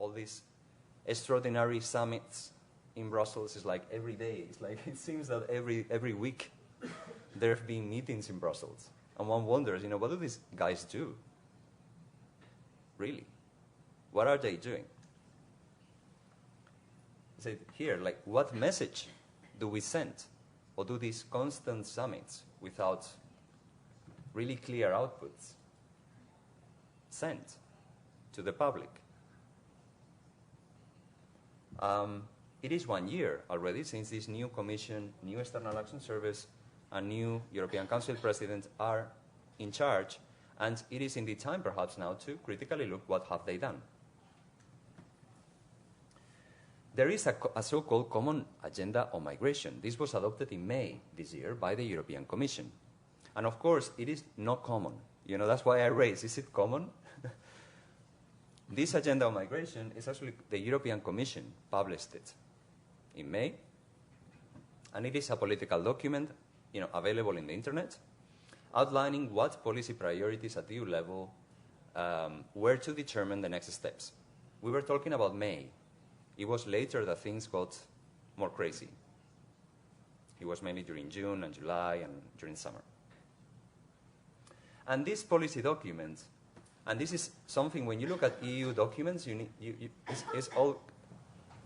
all these extraordinary summits in Brussels. It's like every day. It's like it seems that every week there have been meetings in Brussels. And one wonders, what do these guys do? Really? What are they doing? Say here, like, what message do we send? Or do these constant summits without really clear outputs send to the public? It is 1 year already since this new Commission, new External Action Service, and new European Council President are in charge, and it is indeed time perhaps now to critically look what have they done. There is a so-called common agenda on migration. This was adopted in May this year by the European Commission. And of course, it is not common. That's why I raised, is it common? This agenda on migration is actually the European Commission published it in May. And it is a political document, available in the internet, outlining what policy priorities at EU level were to determine the next steps. We were talking about May. It was later that things got more crazy. It was mainly during June and July and during summer. And this policy document, and this is something when you look at EU documents, it's all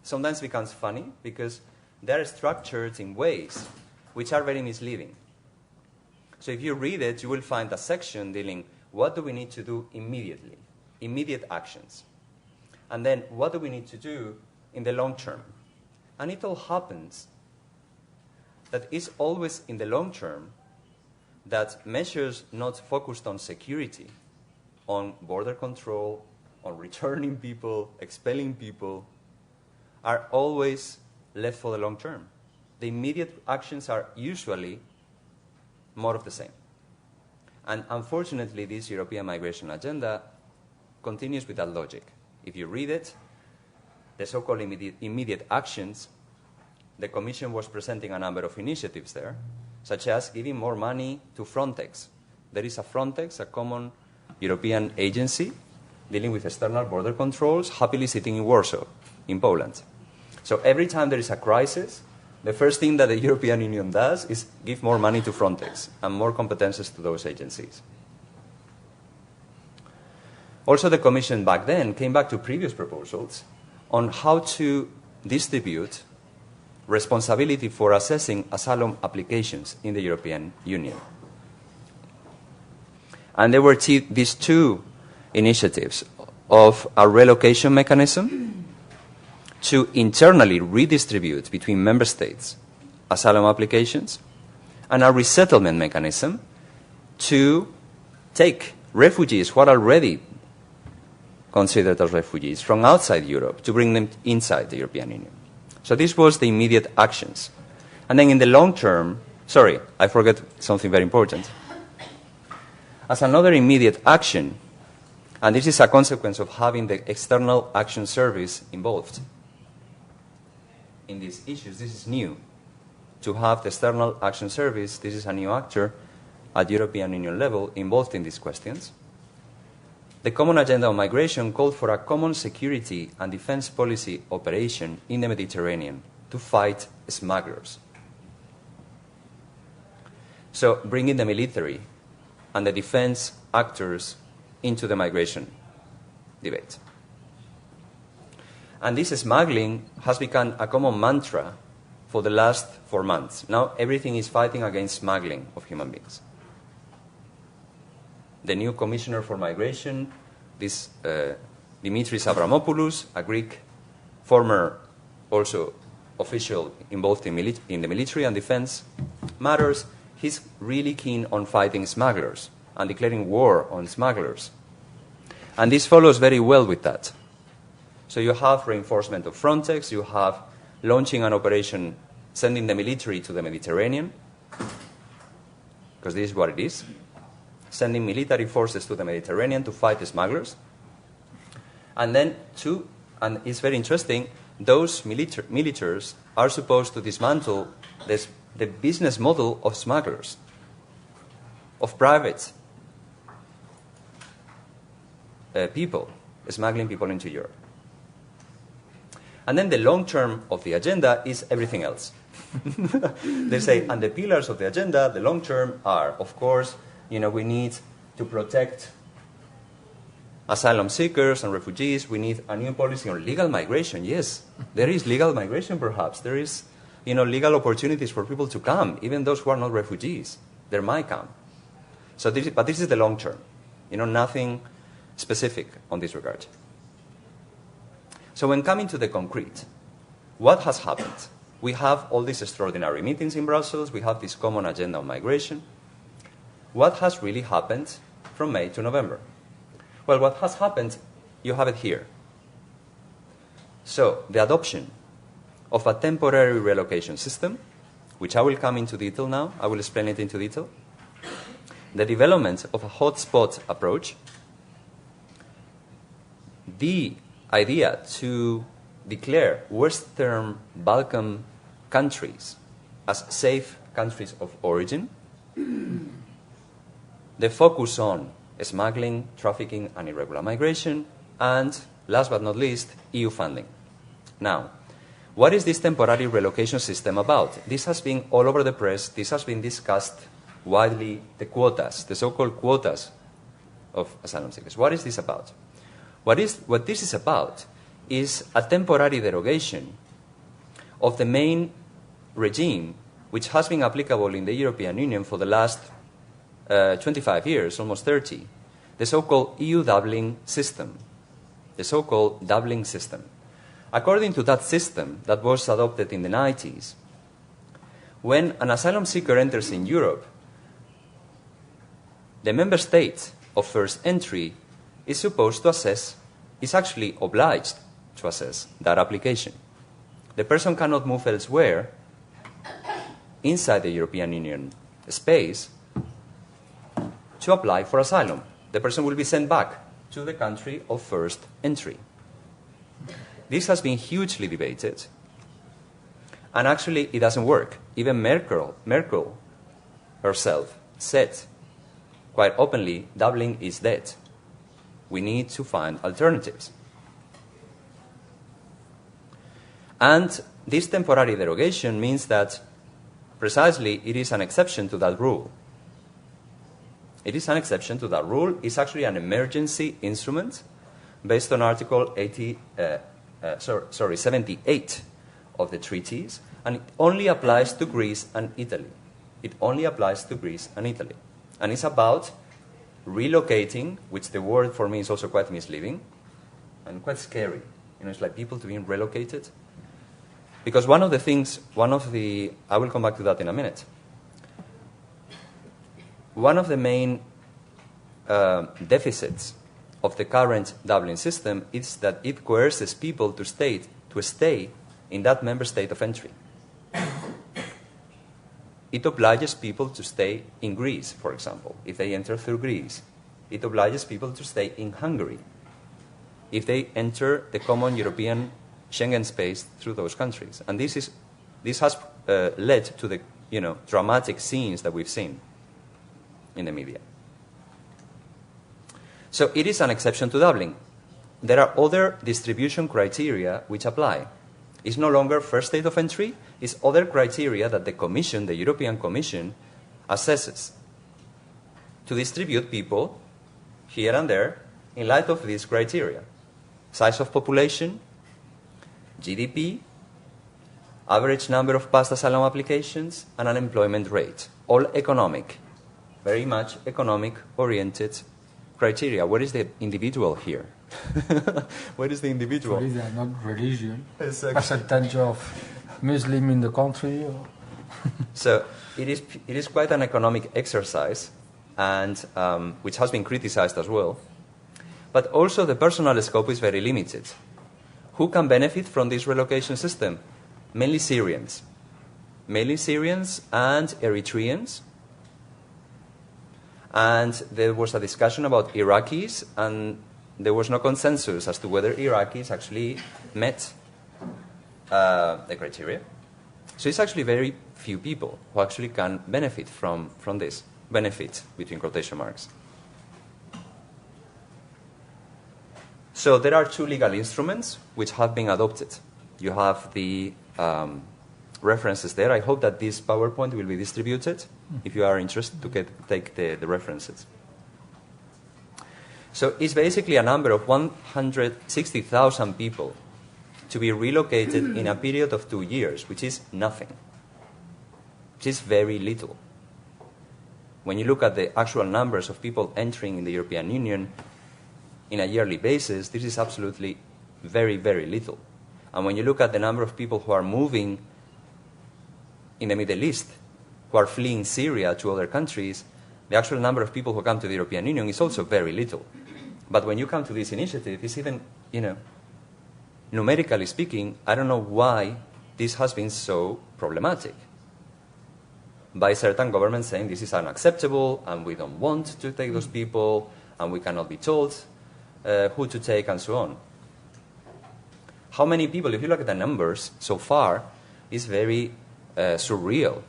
sometimes becomes funny because they're structured in ways which are very misleading. So if you read it, you will find a section dealing what do we need to do immediately, immediate actions. And then what do we need to do in the long term? And it all happens that it's always in the long term that measures not focused on security, on border control, on returning people, expelling people, are always left for the long term. The immediate actions are usually more of the same. And unfortunately, this European migration agenda continues with that logic. If you read it, the so-called immediate actions, the Commission was presenting a number of initiatives there, such as giving more money to Frontex. There is a Frontex, a common European agency dealing with external border controls, happily sitting in Warsaw, in Poland. So every time there is a crisis, the first thing that the European Union does is give more money to Frontex and more competences to those agencies. Also, the Commission back then came back to previous proposals on how to distribute responsibility for assessing asylum applications in the European Union. And there were these two initiatives of a relocation mechanism to internally redistribute between member states asylum applications, and a resettlement mechanism to take refugees who are already considered as refugees from outside Europe to bring them inside the European Union. So this was the immediate actions. And then in the long term, sorry, I forgot something very important. As another immediate action, and this is a consequence of having the External Action Service involved in these issues. This is new. To have the External Action Service, this is a new actor at European Union level involved in these questions. The Common Agenda on Migration called for a common security and defense policy operation in the Mediterranean to fight smugglers. So bringing the military and the defense actors into the migration debate. And this smuggling has become a common mantra for the last 4 months. Now everything is fighting against smuggling of human beings. The new Commissioner for Migration, this Dimitris Avramopoulos, a Greek former also official involved in the military and defense matters, he's really keen on fighting smugglers and declaring war on smugglers. And this follows very well with that. So you have reinforcement of Frontex, you have launching an operation sending the military to the Mediterranean, because this is what it is, sending military forces to the Mediterranean to fight the smugglers. And then and it's very interesting, those militaries are supposed to dismantle the business model of smugglers, of private people smuggling people into Europe. And then the long term of the agenda is everything else. They say, and the pillars of the agenda, the long term, are, of course, we need to protect asylum seekers and refugees. We need a new policy on legal migration. Yes, there is legal migration, perhaps. There is, legal opportunities for people to come, even those who are not refugees. They might come. But this is the long term. Nothing specific on this regard. So when coming to the concrete, what has happened? We have all these extraordinary meetings in Brussels. We have this common agenda on migration. What has really happened from May to November? Well, what has happened, you have it here. So the adoption of a temporary relocation system, which I will come into detail now. I will explain it into detail. The development of a hotspot approach. The idea to declare Western Balkan countries as safe countries of origin. The focus on smuggling, trafficking, and irregular migration. And last but not least, EU funding. Now, what is this temporary relocation system about? This has been all over the press. This has been discussed widely. The quotas, the so-called quotas of asylum seekers. What is this about? What this is about is a temporary derogation of the main regime which has been applicable in the European Union for the last 25 years, almost 30, the so-called EU Dublin system. The so-called Dublin system. According to that system that was adopted in the 90s, when an asylum seeker enters in Europe, the member state of first entry is supposed to assess, is actually obliged to assess that application. The person cannot move elsewhere inside the European Union space to apply for asylum. The person will be sent back to the country of first entry. This has been hugely debated, and actually it doesn't work. Even Merkel herself said quite openly, Dublin is dead. We need to find alternatives. And this temporary derogation means that precisely it is an exception to that rule. It is an exception to that rule. It's actually an emergency instrument based on Article 78 of the treaties, and it only applies to Greece and Italy. It only applies to Greece and Italy. And it's about relocating, which the word for me is also quite misleading and quite scary. It's like people to being relocated. Because I will come back to that in a minute. One of the main deficits of the current Dublin system is that it coerces people to stay in that member state of entry. It obliges people to stay in Greece, for example, if they enter through Greece. It obliges people to stay in Hungary if they enter the common European Schengen space through those countries. And this has led to the dramatic scenes that we've seen in the media. So it is an exception to Dublin. There are other distribution criteria which apply. It's no longer first state of entry, it's other criteria that the Commission, the European Commission, assesses to distribute people here and there in light of these criteria. Size of population, GDP, average number of past asylum applications, and unemployment rate. All economic, very much economic-oriented criteria. Where is the individual here? Where is the individual? Sorry, they are not religion. Exactly. Percentage of Muslim in the country. So it is quite an economic exercise, and which has been criticized as well. But also the personal scope is very limited. Who can benefit from this relocation system? Mainly Syrians. Mainly Syrians and Eritreans. And there was a discussion about Iraqis, and there was no consensus as to whether Iraqis actually met the criteria. So it's actually very few people who actually can benefit from this. Benefit, between quotation marks. So there are two legal instruments which have been adopted You have the references there. I hope that this PowerPoint will be distributed if you are interested to take the references. So it's basically a number of 160,000 people to be relocated in a period of 2 years, which is nothing, which is very little. When you look at the actual numbers of people entering in the European Union in a yearly basis, this is absolutely very, very little. And when you look at the number of people who are moving in the Middle East, who are fleeing Syria to other countries, the actual number of people who come to the European Union is also very little. But when you come to this initiative, it's even, numerically speaking, I don't know why this has been so problematic. By certain governments saying this is unacceptable and we don't want to take those people and we cannot be told who to take and so on. How many people, if you look at the numbers so far, is very surreal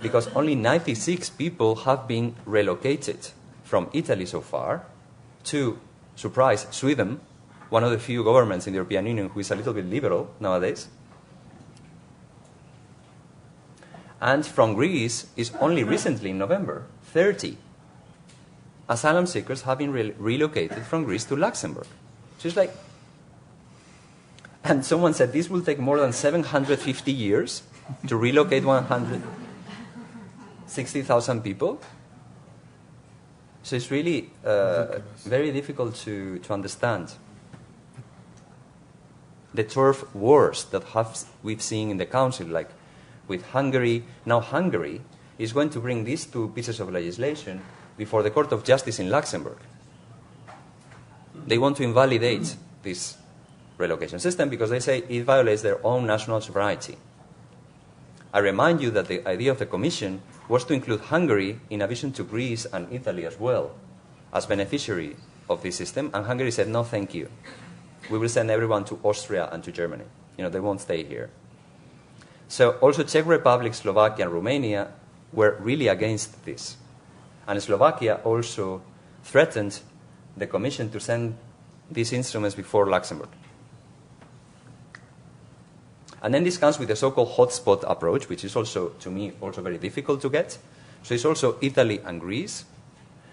because only 96 people have been relocated from Italy so far to, surprise, Sweden, one of the few governments in the European Union who is a little bit liberal nowadays. And from Greece is only recently, in November, 30 asylum seekers have been relocated from Greece to Luxembourg. So it's like, and someone said this will take more than 750 years to relocate 160,000 people. So it's really very difficult to understand. The turf wars that we've seen in the Council, like with Hungary. Now Hungary is going to bring these two pieces of legislation before the Court of Justice in Luxembourg. They want to invalidate this relocation system because they say it violates their own national sovereignty. I remind you that the idea of the Commission was to include Hungary in addition to Greece and Italy as well as beneficiary of this system, and Hungary said, no, thank you. We will send everyone to Austria and to Germany. They won't stay here. So also Czech Republic, Slovakia, and Romania were really against this. And Slovakia also threatened the Commission to send these instruments before Luxembourg. And then this comes with the so-called hotspot approach, which is also, to me, also very difficult to get. So it's also Italy and Greece.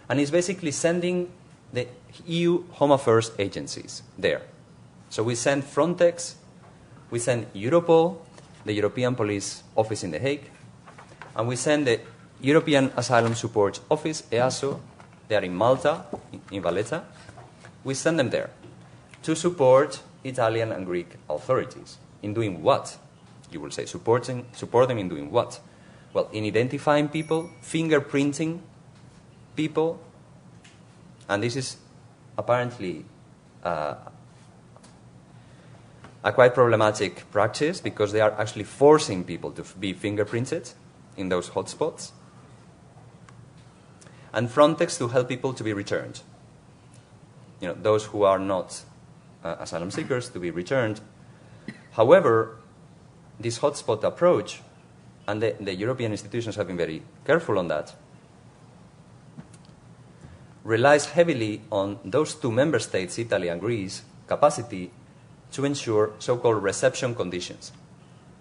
And it's basically sending the EU Home Affairs agencies there. So we send Frontex, we send Europol, the European Police Office in The Hague, and we send the European Asylum Support Office, EASO, they are in Malta, in Valletta. We send them there to support Italian and Greek authorities. In doing what? You will say, support them in doing what? Well, in identifying people, fingerprinting people, and this is apparently a quite problematic practice because they are actually forcing people to be fingerprinted in those hotspots. And Frontex to help people to be returned. Those who are not asylum seekers to be returned. However, this hotspot approach, and the European institutions have been very careful on that, relies heavily on those two member states, Italy and Greece, capacity to ensure so-called reception conditions.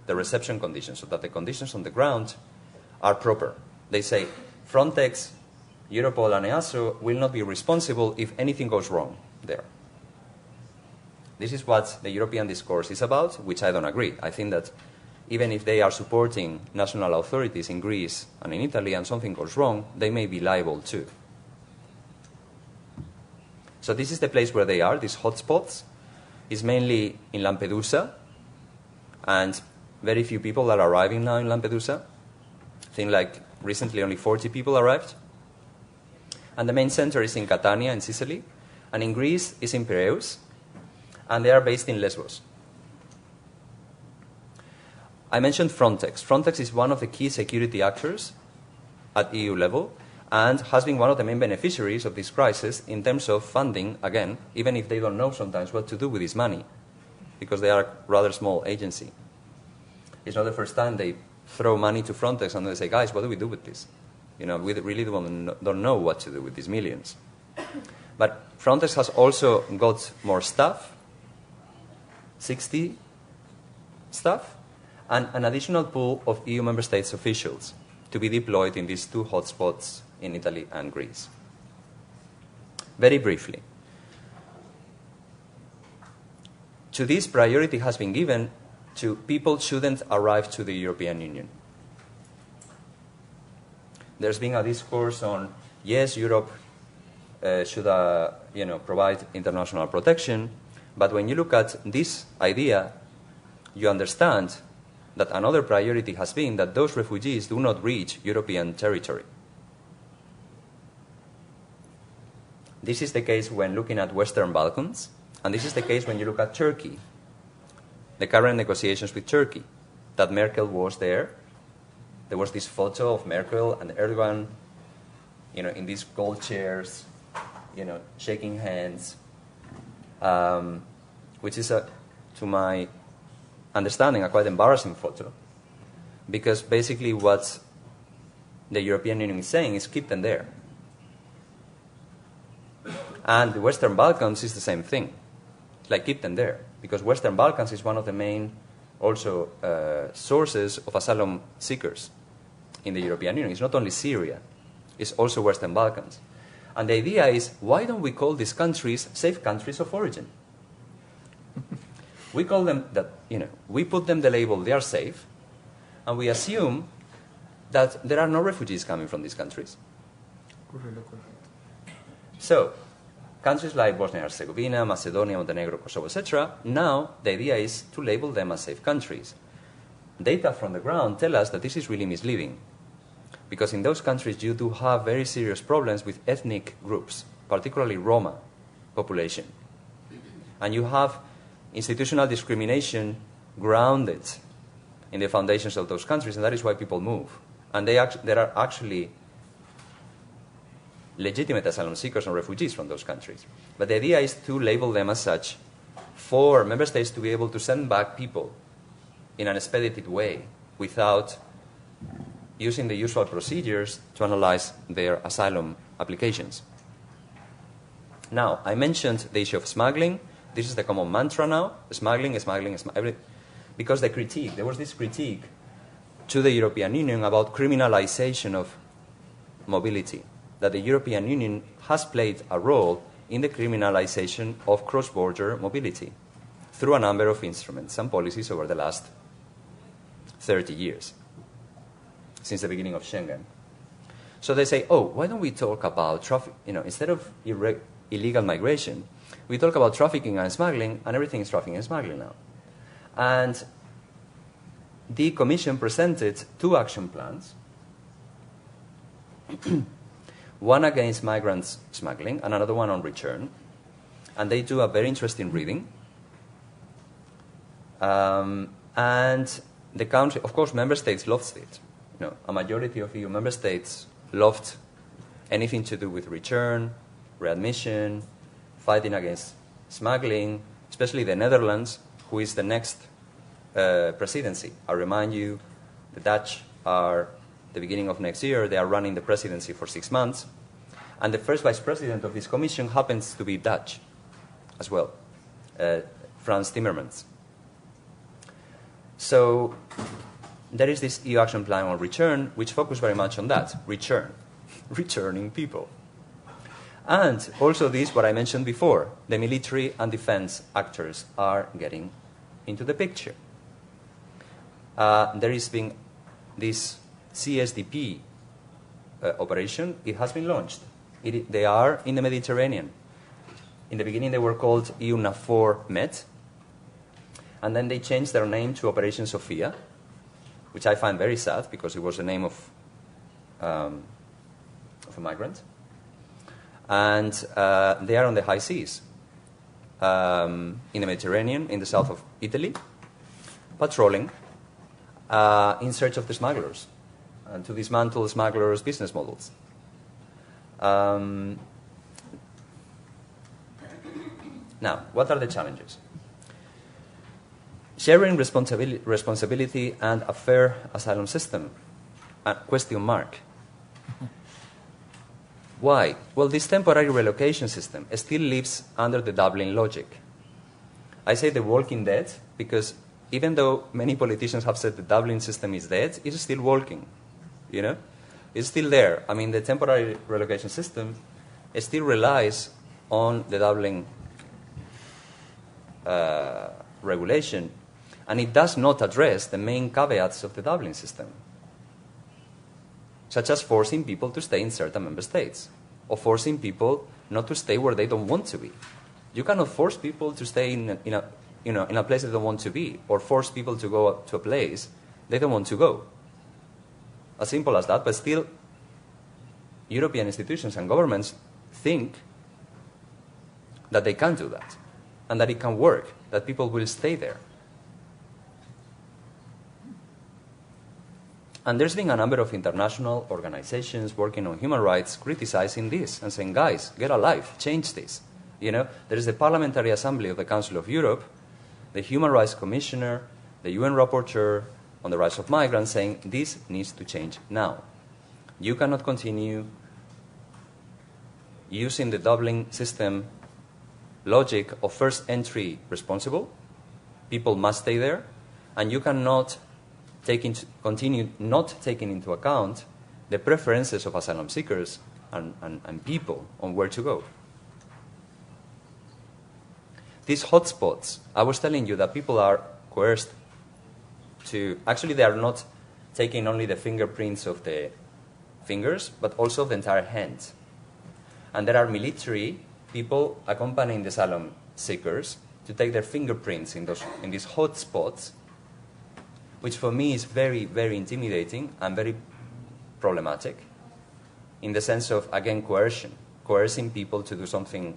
The reception conditions, so that the conditions on the ground are proper. They say Frontex, Europol and EASO will not be responsible if anything goes wrong there. This is what the European discourse is about, which I don't agree. I think that even if they are supporting national authorities in Greece and in Italy and something goes wrong, they may be liable too. So this is the place where they are, these hotspots. Is mainly in Lampedusa, and very few people are arriving now in Lampedusa. I think like recently only 40 people arrived. And the main center is in Catania in Sicily, and in Greece is in Piraeus, and they are based in Lesbos. I mentioned Frontex. Frontex is one of the key security actors at EU level and has been one of the main beneficiaries of this crisis in terms of funding, again, even if they don't know sometimes what to do with this money, because they are a rather small agency. It's not the first time they throw money to Frontex and they say, guys, what do we do with this? We really don't know what to do with these millions. But Frontex has also got more staff, 60 staff and an additional pool of EU member states officials to be deployed in these 2 hotspots in Italy and Greece. Very briefly, to this, priority has been given to people shouldn't arrive to the European Union. There's been a discourse on, yes, Europe should provide international protection, but when you look at this idea, you understand that another priority has been that those refugees do not reach European territory. This is the case when looking at Western Balkans, and this is the case when you look at Turkey, the current negotiations with Turkey, that Merkel was there. There was this photo of Merkel and Erdogan, in these gold chairs, shaking hands, which is, to my understanding, a quite embarrassing photo, because basically what the European Union is saying is keep them there. And the Western Balkans is the same thing. Like, keep them there, because Western Balkans is one of the main also sources of asylum seekers in the European Union. It's not only Syria, it's also Western Balkans. And the idea is, why don't we call these countries safe countries of origin? We call them that, we put them the label, they are safe, and we assume that there are no refugees coming from these countries. So, countries like Bosnia and Herzegovina, Macedonia, Montenegro, Kosovo, etc., now the idea is to label them as safe countries. Data from the ground tell us that this is really misleading, because in those countries you do have very serious problems with ethnic groups, particularly Roma population. And you have institutional discrimination grounded in the foundations of those countries, and that is why people move. And there are actually legitimate asylum seekers and refugees from those countries. But the idea is to label them as such for member states to be able to send back people in an expedited way without using the usual procedures to analyze their asylum applications. Now, I mentioned the issue of smuggling. This is the common mantra now, smuggling, because there was this critique to the European Union about criminalization of mobility, that the European Union has played a role in the criminalization of cross-border mobility through a number of instruments and policies over the last 30 years, since the beginning of Schengen. So they say, why don't we talk about traffic, instead of illegal migration, we talk about trafficking and smuggling, and everything is trafficking and smuggling now. And the Commission presented 2 action plans, one against migrants smuggling and another one on return. And they do a very interesting reading. And the country, of course, member states loved it. A majority of EU member states loved anything to do with return, readmission, fighting against smuggling, especially the Netherlands, who is the next presidency. I remind you, the Dutch are, the beginning of next year, they are running the presidency for 6 months. And the first vice president of this commission happens to be Dutch as well, Frans Timmermans. So there is this EU action plan on return, which focuses very much on that, returning people. And also this, what I mentioned before, the military and defense actors are getting into the picture. There has been this CSDP operation. It has been launched. They are in the Mediterranean. In the beginning, they were called EU NAVFOR Med, and then they changed their name to Operation Sophia, which I find very sad because it was the name of a migrant. And they are on the high seas, in the Mediterranean, in the south of Italy, patrolling in search of the smugglers and to dismantle smugglers' business models. Now, what are the challenges? Sharing responsibility and a fair asylum system? Question mark. Why? Well, this temporary relocation system still lives under the Dublin logic. I say the walking dead because even though many politicians have said the Dublin system is dead, it's still working, you know? It's still there. I mean, the temporary relocation system still relies on the Dublin regulation, and it does not address the main caveats of the Dublin system, such as forcing people to stay in certain member states, or forcing people not to stay where they don't want to be. You cannot force people to stay in a place they don't want to be, or force people to go to a place they don't want to go. As simple as that, but still, European institutions and governments think that they can do that, and that it can work, that people will stay there. And there's been a number of international organizations working on human rights criticizing this and saying, guys, get alive, change this. You know, there is the Parliamentary Assembly of the Council of Europe, the Human Rights Commissioner, the UN Rapporteur on the Rights of Migrants saying this needs to change now. You cannot continue using the Dublin system logic of first entry responsible. People must stay there, and you cannot continue not taking into account the preferences of asylum seekers and people on where to go. These hotspots, I was telling you that people are coerced to, actually they are not taking only the fingerprints of the fingers, but also of the entire hand. And there are military people accompanying the asylum seekers to take their fingerprints in these hotspots, which for me is very, very intimidating and very problematic in the sense of, again, coercing people to do something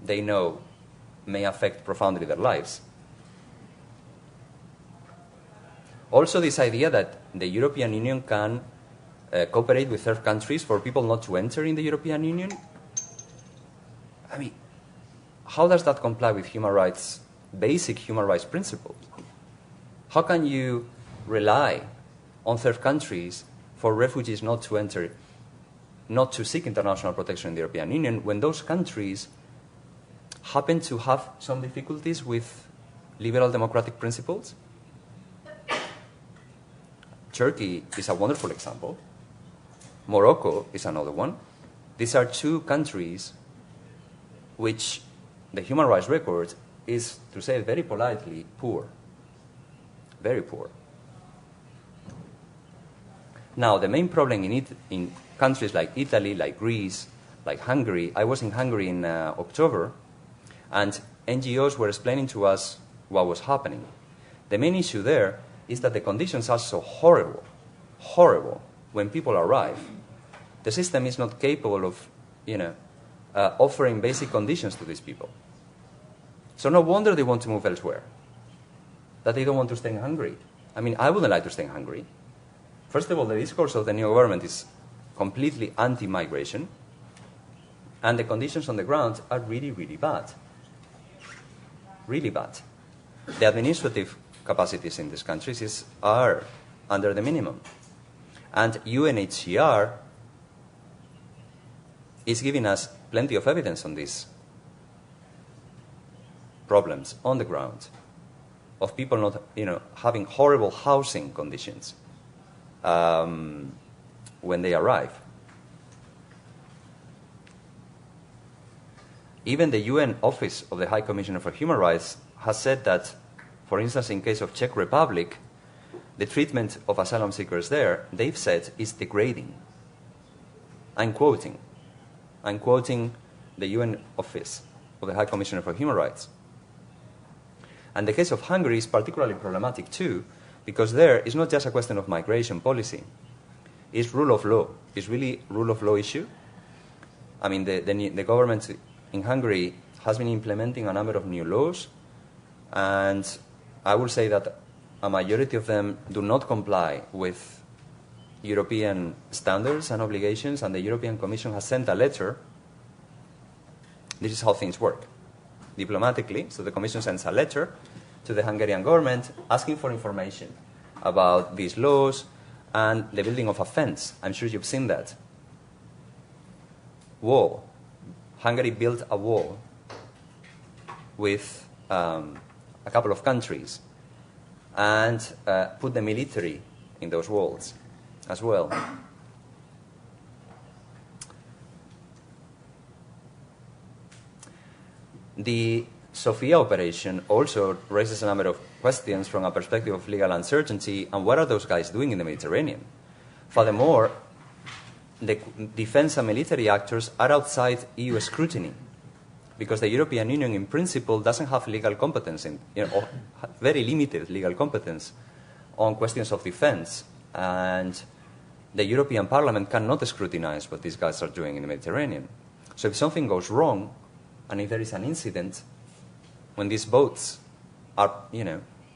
they know may affect profoundly their lives. Also, this idea that the European Union can cooperate with third countries for people not to enter in the European Union. I mean, how does that comply with human rights, basic human rights principles? How can you rely on third countries for refugees not to enter, not to seek international protection in the European Union, when those countries happen to have some difficulties with liberal democratic principles? Turkey is a wonderful example. Morocco is another one. These are two countries which the human rights record is, to say it very politely, poor. Very poor. Now, the main problem in countries like Italy, like Greece, like Hungary, I was in Hungary in October, and NGOs were explaining to us what was happening. The main issue there is that the conditions are so horrible when people arrive. The system is not capable of, offering basic conditions to these people. So no wonder they want to move elsewhere, that they don't want to stay in Hungary. I mean, I wouldn't like to stay in Hungary. First of all, the discourse of the new government is completely anti-migration, and the conditions on the ground are really, really bad. Really bad. The administrative capacities in these countries are under the minimum. And UNHCR is giving us plenty of evidence on these problems on the ground of people not, having horrible housing conditions when they arrive. Even the UN Office of the High Commissioner for Human Rights has said that, for instance, in case of Czech Republic, the treatment of asylum seekers there, they've said, is degrading. I'm quoting the UN Office of the High Commissioner for Human Rights. And the case of Hungary is particularly problematic too, because there it's not just a question of migration policy. It's rule of law. It's really rule of law issue. I mean, the government in Hungary has been implementing a number of new laws, and I would say that a majority of them do not comply with European standards and obligations, and the European Commission has sent a letter. This is how things work. Diplomatically, so the Commission sends a letter to the Hungarian government asking for information about these laws and the building of a fence. I'm sure you've seen that. Wall. Hungary built a wall with a couple of countries and put the military in those walls as well. The Sophia operation also raises a number of questions from a perspective of legal uncertainty, and what are those guys doing in the Mediterranean? Furthermore, the defense and military actors are outside EU scrutiny, because the European Union, in principle, doesn't have legal competence, or very limited legal competence on questions of defense, and the European Parliament cannot scrutinize what these guys are doing in the Mediterranean. So if something goes wrong, and if there is an incident, when these boats are,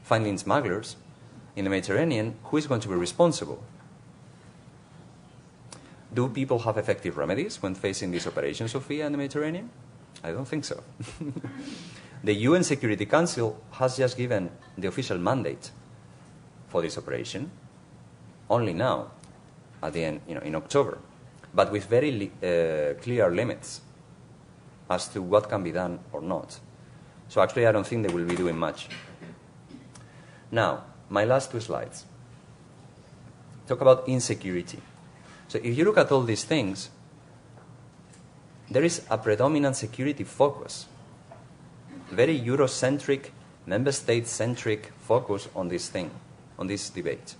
finding smugglers in the Mediterranean, who is going to be responsible? Do people have effective remedies when facing this Operation Sophia in the Mediterranean? I don't think so. The UN Security Council has just given the official mandate for this operation, only now, at the end, in October, but with very clear limits as to what can be done or not. So actually, I don't think they will be doing much. Now, my last 2 slides. Talk about insecurity. So if you look at all these things, there is a predominant security focus, very Eurocentric, member state-centric focus on this thing, on this debate.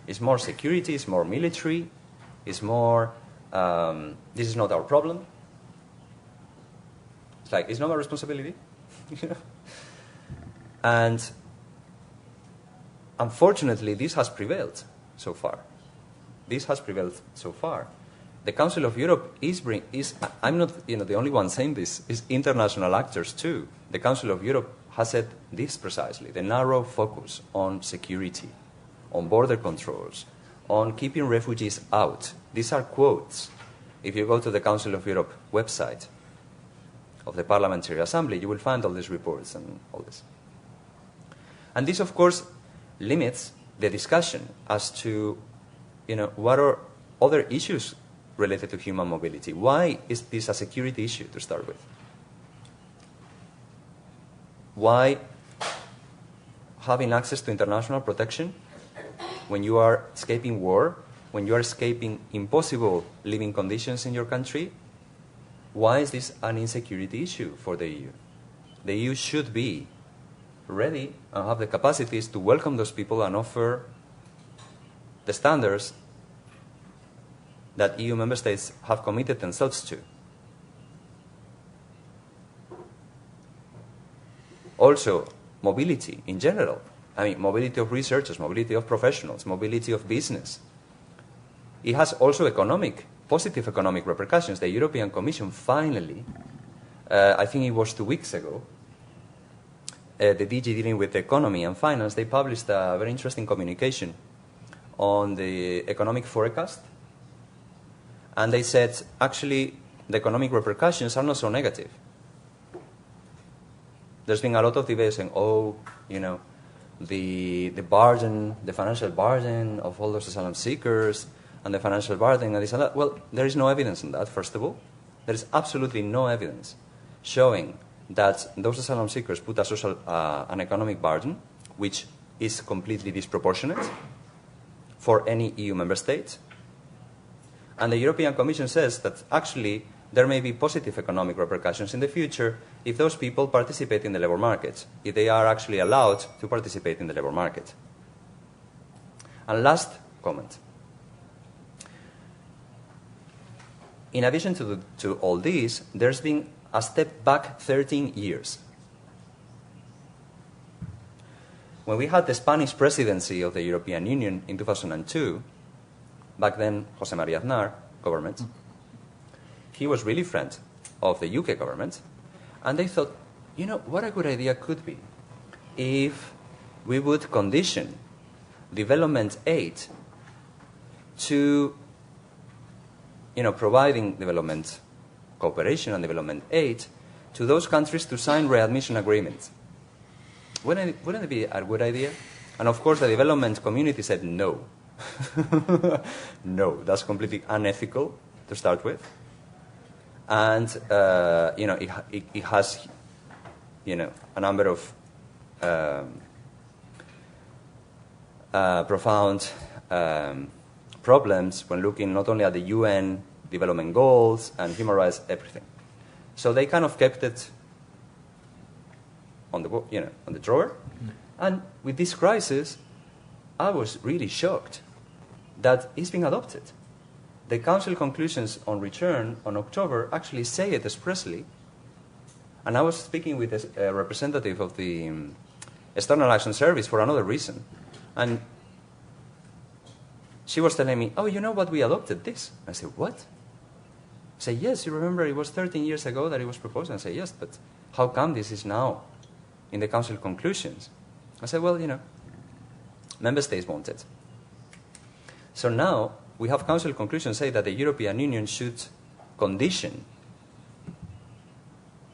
It's more security, it's more military, it's more, this is not our problem. It's like, it's not my responsibility. And unfortunately, this has prevailed so far. This has prevailed so far. The Council of Europe I'm not the only one saying this, is international actors too. The Council of Europe has said this precisely, the narrow focus on security, on border controls, on keeping refugees out. These are quotes. If you go to the Council of Europe website of the Parliamentary Assembly, you will find all these reports and all this. And this, of course, limits the discussion as to, what are other issues related to human mobility. Why is this a security issue to start with? Why having access to international protection when you are escaping war, when you are escaping impossible living conditions in your country? Why is this an insecurity issue for the EU? The EU should be ready and have the capacities to welcome those people and offer the standards that EU member states have committed themselves to. Also, mobility in general. Mobility of researchers, mobility of professionals, mobility of business. It has also positive economic repercussions. The European Commission finally, I think it was 2 weeks ago, the DG dealing with economy and finance, they published a very interesting communication on the economic forecast. And they said, actually, the economic repercussions are not so negative. There's been a lot of debate saying, the burden, the financial burden of all those asylum seekers, and the financial burden and this and that. Well, there is no evidence on that, first of all. There is absolutely no evidence showing that those asylum seekers put an economic burden, which is completely disproportionate for any EU member state. And the European Commission says that actually there may be positive economic repercussions in the future if those people participate in the labour market, if they are actually allowed to participate in the labour market. And last comment. In addition to all this, there's been a step back 13 years. When we had the Spanish presidency of the European Union in 2002, back then José María Aznar government, he was really friend of the UK government, and they thought, what a good idea could be if we would condition development aid to providing development cooperation and development aid to those countries to sign readmission agreements. Wouldn't it be a good idea? And of course the development community said no. No, that's completely unethical to start with. And, it has, a number of profound problems when looking not only at the UN development goals and human rights, everything. So they kind of kept it on the, on the drawer. And with this crisis, I was really shocked that it's being adopted. The Council conclusions on return on October actually say it expressly. And I was speaking with a representative of the External Action Service for another reason. And she was telling me, oh, you know what, we adopted this. I said, what? I said, yes, you remember it was 13 years ago that it was proposed? And I said, yes, but how come this is now in the Council conclusions? I said, well, member states want it. So now we have Council conclusions say that the European Union should condition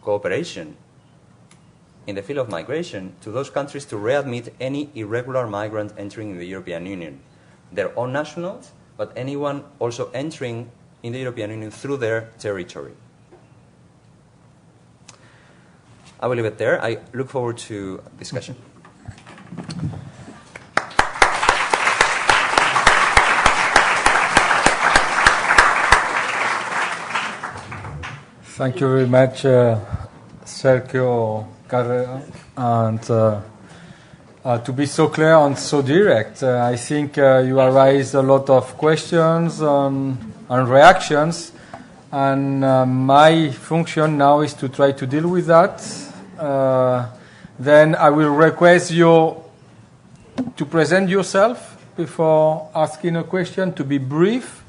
cooperation in the field of migration to those countries to readmit any irregular migrant entering the European Union, their own nationals, but anyone also entering in the European Union through their territory. I will leave it there. I look forward to discussion. Thank you very much, Sergio Carrera. And to be so clear and so direct, I think you raised a lot of questions and reactions. And my function now is to try to deal with that. Then I will request you to present yourself before asking a question, to be brief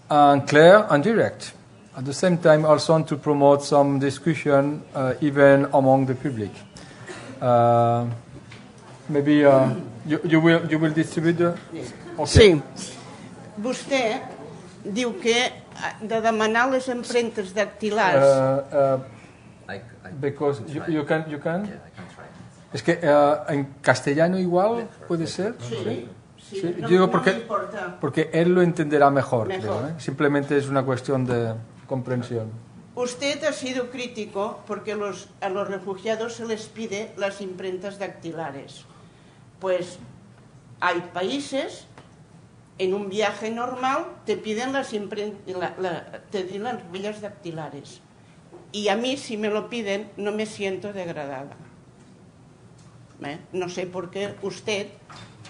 and clear and direct. At the same time, also want to promote some discussion even among the public. Maybe you will distribute the... Okay. Sí. Vostè diu que de demanar les empremtes dactilars... Because you can? Yeah, I can try. Es que en castellano igual puede ser. Sí. Sí, sí. No, digo no porque él lo entenderá mejor. Creo, ¿eh? Simplemente es una cuestión de comprensión. Usted ha sido crítico porque a los refugiados se les pide las imprentas dactilares. Pues hay países, en un viaje normal, te piden las huellas dactilares. Y a mí, si me lo piden, no me siento degradada. No sé por qué usted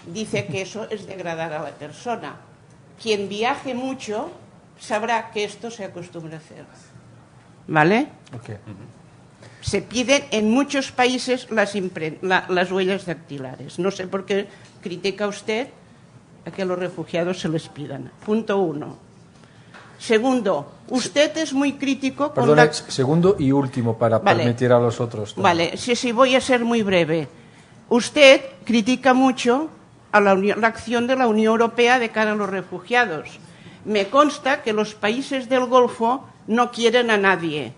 dice que eso es degradar a la persona. Quien viaje mucho sabrá que esto se acostumbra a hacer. ¿Vale? Okay. Se piden en muchos países las huellas dactilares. No sé por qué critica usted a que los refugiados se les pidan. Punto 1. Segundo, usted es muy crítico con Perdone, segundo y último para permitir a los otros. Vale, sí, voy a ser muy breve. Usted critica mucho a la acción de la Unión Europea de cara a los refugiados. Me consta que los países del Golfo no quieren a nadie.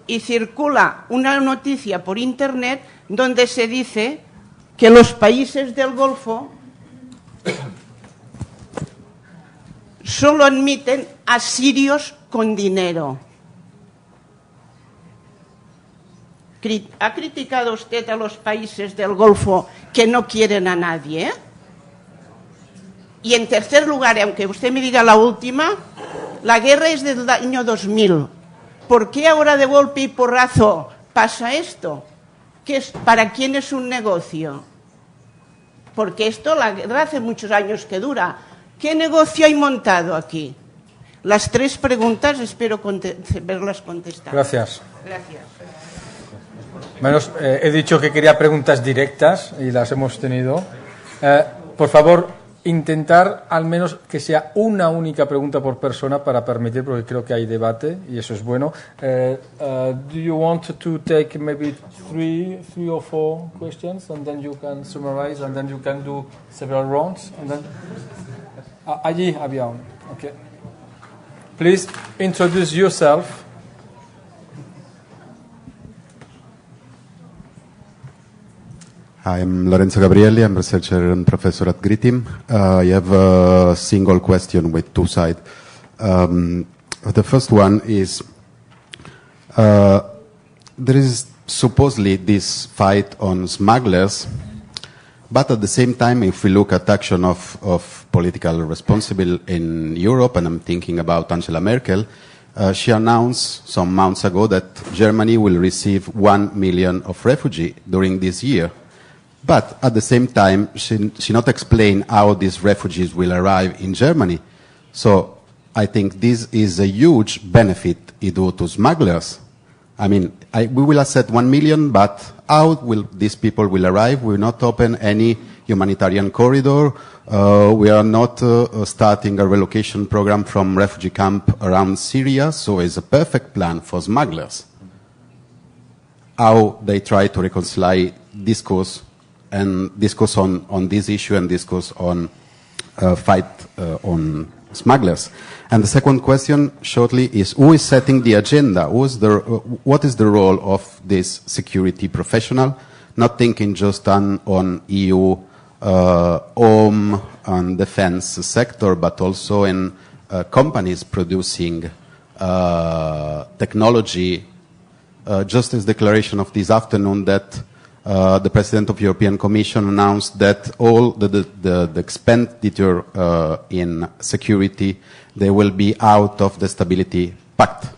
Y circula una noticia por Internet donde se dice que los países del Golfo solo admiten a sirios con dinero. ¿Ha criticado usted a los países del Golfo que no quieren a nadie? Y en tercer lugar, aunque usted me diga la última, la guerra es del año 2000. ¿Por qué ahora de golpe y porrazo pasa esto? ¿Para quién es un negocio? Porque la guerra hace muchos años que dura. ¿Qué negocio hay montado aquí? Las tres preguntas espero verlas contestadas. Gracias. Gracias. Menos, he dicho que quería preguntas directas y las hemos tenido. Por favor, intentar al menos que sea una única pregunta por persona para permitir, porque creo que hay debate y eso es bueno. Do you want to take maybe three or four questions and then you can summarize and then you can do several rounds and then... Allí había uno. Okay. Please introduce yourself. Hi, I'm Lorenzo Gabrielli. I'm researcher and professor at GRITIM. I have a single question with two sides. The first one is, there is supposedly this fight on smugglers, But at the same time, if we look at action of political responsible in Europe, and I'm thinking about Angela Merkel, she announced some months ago that Germany will receive 1 million of refugees during this year. But at the same time, she not explain how these refugees will arrive in Germany. So I think this is a huge benefit it do to smugglers. I mean, we will accept 1 million, but how will these people will arrive? We will not open any humanitarian corridor. We are not starting a relocation program from refugee camp around Syria. So it's a perfect plan for smugglers. How they try to reconcile discourse on this issue and discourse on fight on smugglers. And the second question, shortly, is who is setting the agenda? What is the role of this security professional? Not thinking just on EU home and defense sector, but also in companies producing technology. Just as declaration of this afternoon that the President of the European Commission announced that all the expenditure in security, they will be out of the Stability Pact.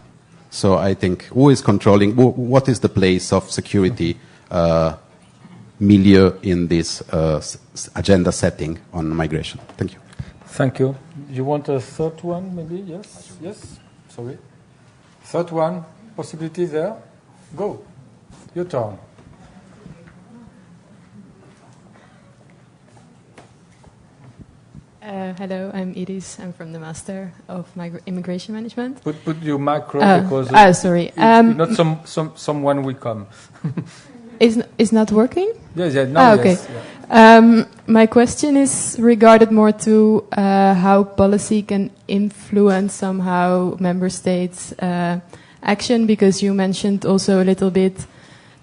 So I think who is controlling, what is the place of security milieu in this agenda setting on migration? Thank you. Thank you. You want a third one, maybe? Yes? Yes? Sorry. Third one, possibility there? Go. Your turn. Hello, I'm Iris. I'm from the Master of Immigration Management. Put your micro because sorry. not someone will come. Is not working? Yes, yeah, no, okay. Yes, yeah. My question is regarded more to how policy can influence somehow member states' action, because you mentioned also a little bit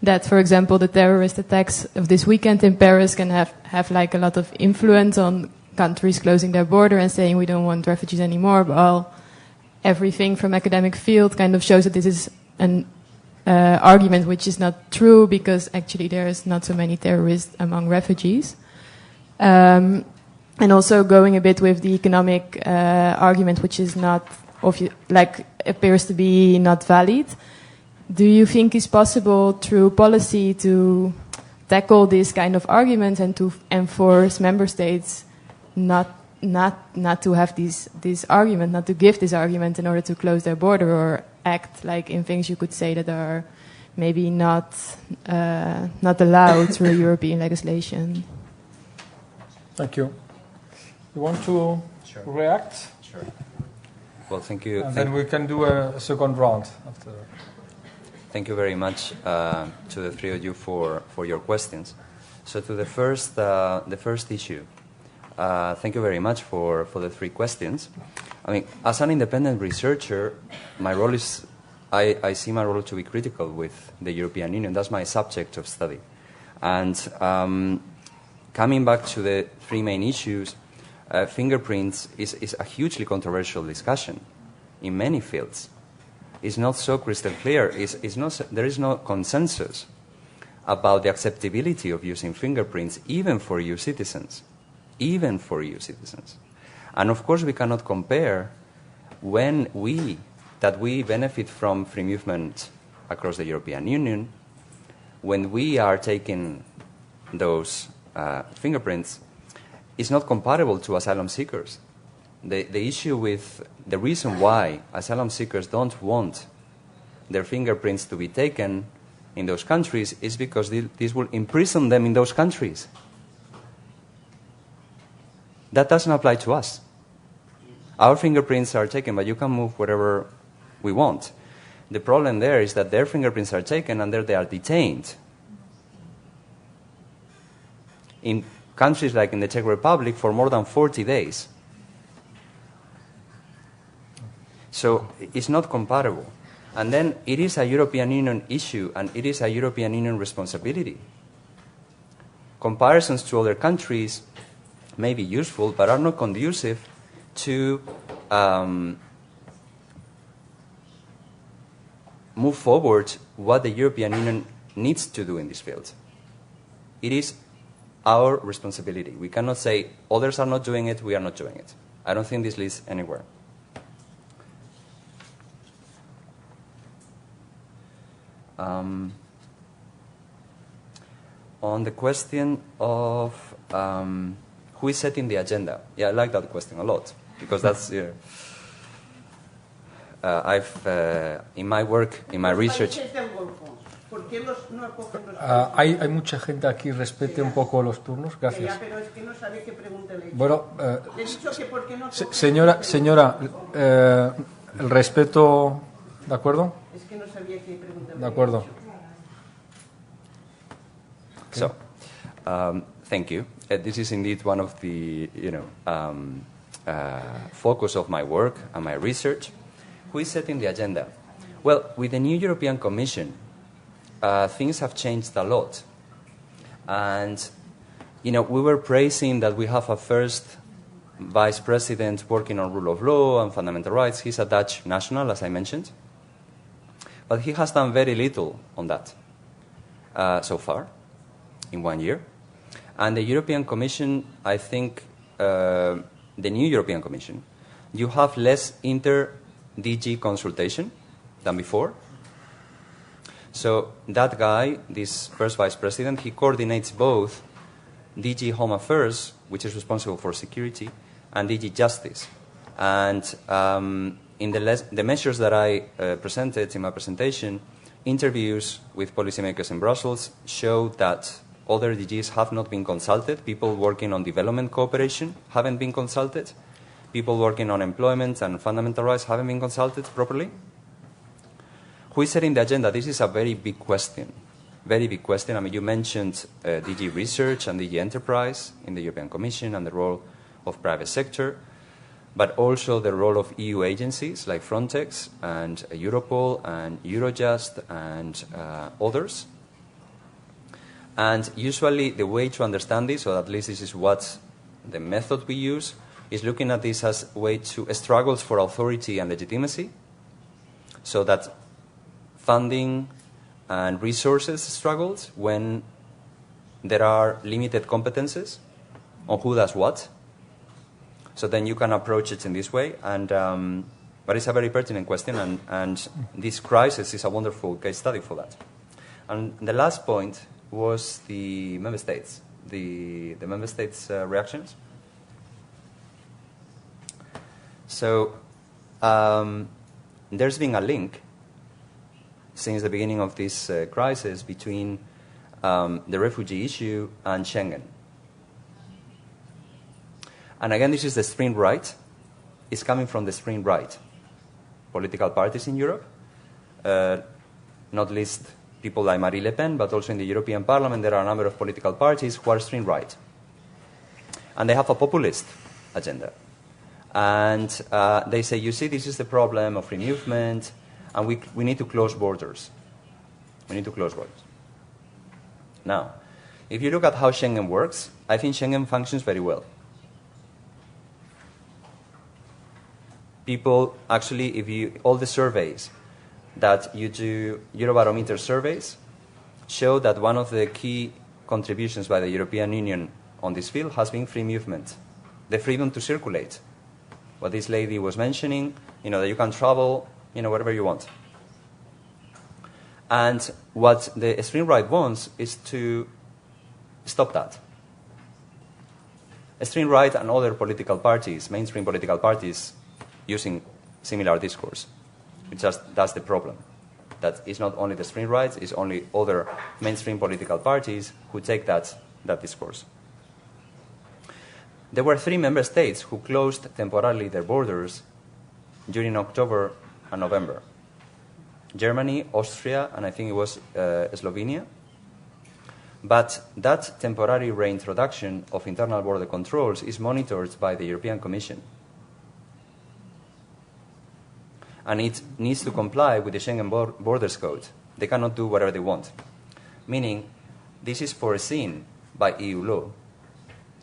that, for example, the terrorist attacks of this weekend in Paris can have like a lot of influence on countries closing their border and saying we don't want refugees anymore. Well, everything from academic field kind of shows that this is an argument which is not true, because actually there is not so many terrorists among refugees. And also going a bit with the economic argument, which is not appears to be not valid. Do you think it's possible through policy to tackle this kind of argument and to enforce member states not to have this argument, not to give this argument in order to close their border, or act like in things you could say that are maybe not allowed through European legislation? Thank you. You want to react? Sure. Well, thank you. And then we can do a second round after. Thank you very much to the three of you for your questions. So to the first issue, thank you very much for the three questions. I mean, as an independent researcher, my role is, I see my role to be critical with the European Union. That's my subject of study. And coming back to the three main issues, fingerprints is a hugely controversial discussion in many fields. It's not so crystal clear. There is no consensus about the acceptability of using fingerprints, even for EU citizens. Even for EU citizens. And of course we cannot compare when we benefit from free movement across the European Union, when we are taking those fingerprints, is not comparable to asylum seekers. The issue with the reason why asylum seekers don't want their fingerprints to be taken in those countries is because this will imprison them in those countries. That doesn't apply to us. Our fingerprints are taken, but you can move wherever we want. The problem there is that their fingerprints are taken and there they are detained. In countries like in the Czech Republic for more than 40 days. So it's not comparable. And then it is a European Union issue and it is a European Union responsibility. Comparisons to other countries may be useful, but are not conducive to move forward what the European Union needs to do in this field. It is our responsibility. We cannot say others are not doing it, we are not doing it. I don't think this leads anywhere. On the question of who is setting the agenda, yeah, I like that question a lot, because that's, in my work, in my research... Hay mucha gente aquí, respete un poco los turnos, gracias. Bueno, señora, el respeto, ¿de acuerdo? Es que no sabía qué pregunta. De acuerdo. So, thank you. This is indeed one of the, focus of my work and my research. Who is setting the agenda? Well, with the new European Commission, things have changed a lot. And, we were praising that we have a first vice president working on rule of law and fundamental rights. He's a Dutch national, as I mentioned. But he has done very little on that so far, in 1 year. And the European Commission, I think, the new European Commission, you have less inter-DG consultation than before. So that guy, this first vice president, he coordinates both DG Home Affairs, which is responsible for security, and DG Justice. And in the measures that I presented in my presentation, interviews with policymakers in Brussels show that other DGs have not been consulted. People working on development cooperation haven't been consulted. People working on employment and fundamental rights haven't been consulted properly. Who is setting the agenda? This is a very big question. Very big question. I mean, you mentioned DG Research and DG Enterprise in the European Commission and the role of private sector, but also the role of EU agencies like Frontex and Europol and Eurojust and others. And usually the way to understand this, or at least this is what the method we use, is looking at this as a way to struggles for authority and legitimacy, so that funding and resources struggles when there are limited competences on who does what. So then you can approach it in this way, and but it's a very pertinent question, and this crisis is a wonderful case study for that. And the last point was the member states, the member states' reactions. So there's been a link since the beginning of this crisis between the refugee issue and Schengen. And again, this is the extreme right. It's coming from the extreme right. Political parties in Europe, not least people like Marine Le Pen, but also in the European Parliament there are a number of political parties who are extreme right. And they have a populist agenda. And they say, you see, this is the problem of free movement, and we need to close borders. We need to close borders. Now, if you look at how Schengen works, I think Schengen functions very well. People, actually, all the surveys that you do, Eurobarometer surveys, show that one of the key contributions by the European Union on this field has been free movement, the freedom to circulate. What this lady was mentioning, that you can travel, wherever you want. And what the extreme right wants is to stop that. Extreme right and other political parties, mainstream political parties, using similar discourse, which that's the problem. That it's not only the extreme right, it's only other mainstream political parties who take that discourse. There were 3 member states who closed temporarily their borders during October and November. Germany, Austria, and I think it was Slovenia. But that temporary reintroduction of internal border controls is monitored by the European Commission. And it needs to comply with the Schengen Borders Code. They cannot do whatever they want. Meaning, this is foreseen by EU law.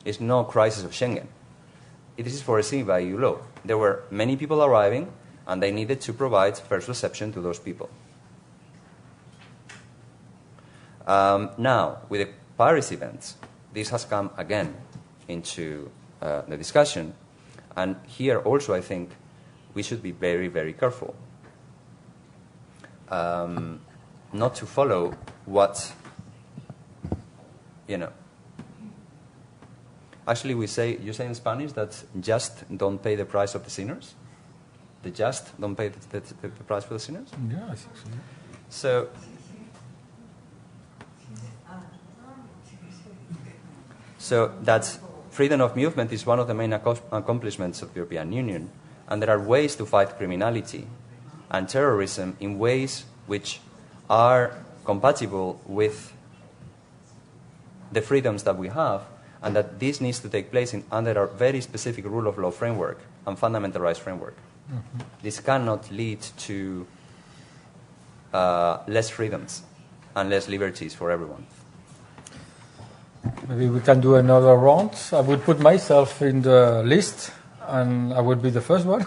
It's no crisis of Schengen. This is foreseen by EU law. There were many people arriving, and they needed to provide first reception to those people. Now, with the Paris events, this has come again into the discussion. And here also I think we should be very, very careful not to follow what, actually you say in Spanish that just don't pay the price of the sinners? The just don't pay the price for the sinners? Yeah, I think so. So that's freedom of movement is one of the main accomplishments of the European Union, and there are ways to fight criminality and terrorism in ways which are compatible with the freedoms that we have, and that this needs to take place under a very specific rule of law framework and fundamental rights framework. Mm-hmm. This cannot lead to less freedoms and less liberties for everyone. Maybe we can do another round. I would put myself in the list, and I would be the first one,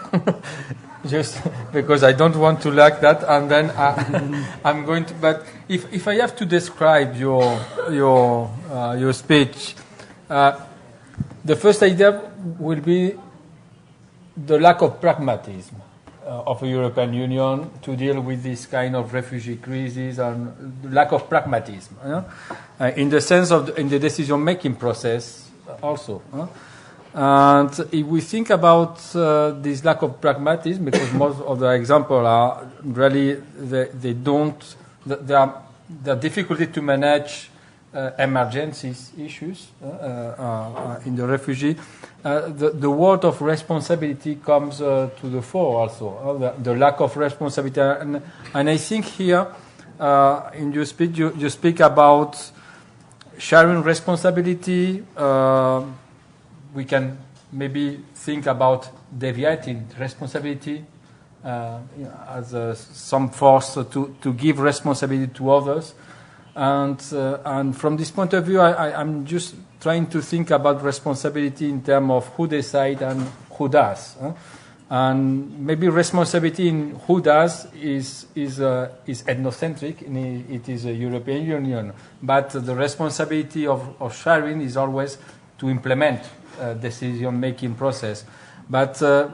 just because I don't want to lack that. And then I'm going to. But if I have to describe your speech, the first idea will be the lack of pragmatism of the European Union to deal with this kind of refugee crisis, and lack of pragmatism, in the sense of in the decision-making process also. And if we think about this lack of pragmatism, because most of the examples are really they don't, there are difficulty to manage emergencies issues in the refugee. The word of responsibility comes to the fore also, the lack of responsibility. And I think here in your speech you speak about sharing responsibility. We can maybe think about deviating responsibility as some force to give responsibility to others. And from this point of view, I'm just trying to think about responsibility in terms of who decides and who does. And maybe responsibility in who does is ethnocentric, and it is a European Union. But the responsibility of sharing is always to implement decision-making process. But the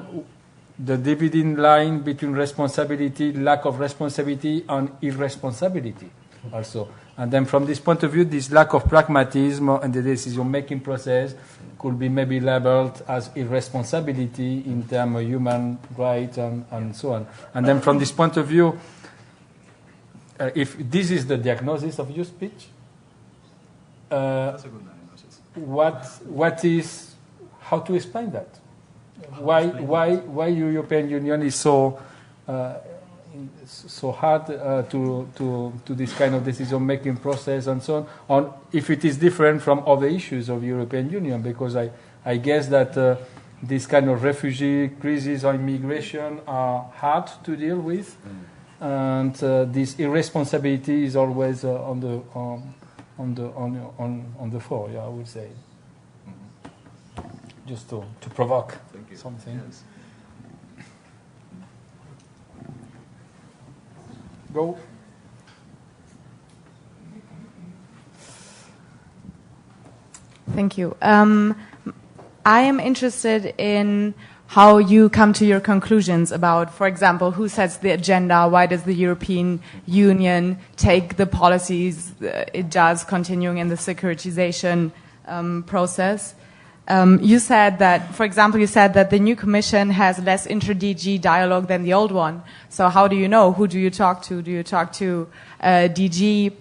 dividing line between responsibility, lack of responsibility, and irresponsibility also. And then from this point of view, this lack of pragmatism in the decision-making process could be maybe labeled as irresponsibility in terms of human rights and so on. And then from this point of view, if this is the diagnosis of your speech, that's a good diagnosis. What is, how to explain that? Why European Union is so hard to this kind of decision-making process and so on, if it is different from other issues of European Union, because I guess that this kind of refugee crisis or immigration are hard to deal with, and this irresponsibility is always on the floor. Yeah, I would say, just to provoke something. Yes. Go. Thank you. I am interested in how you come to your conclusions about, for example, who sets the agenda, why does the European Union take the policies it does, continuing in the securitization process. You said that, for example, the new Commission has less inter-DG dialogue than the old one. So how do you know? Who do you talk to? Do you talk to DG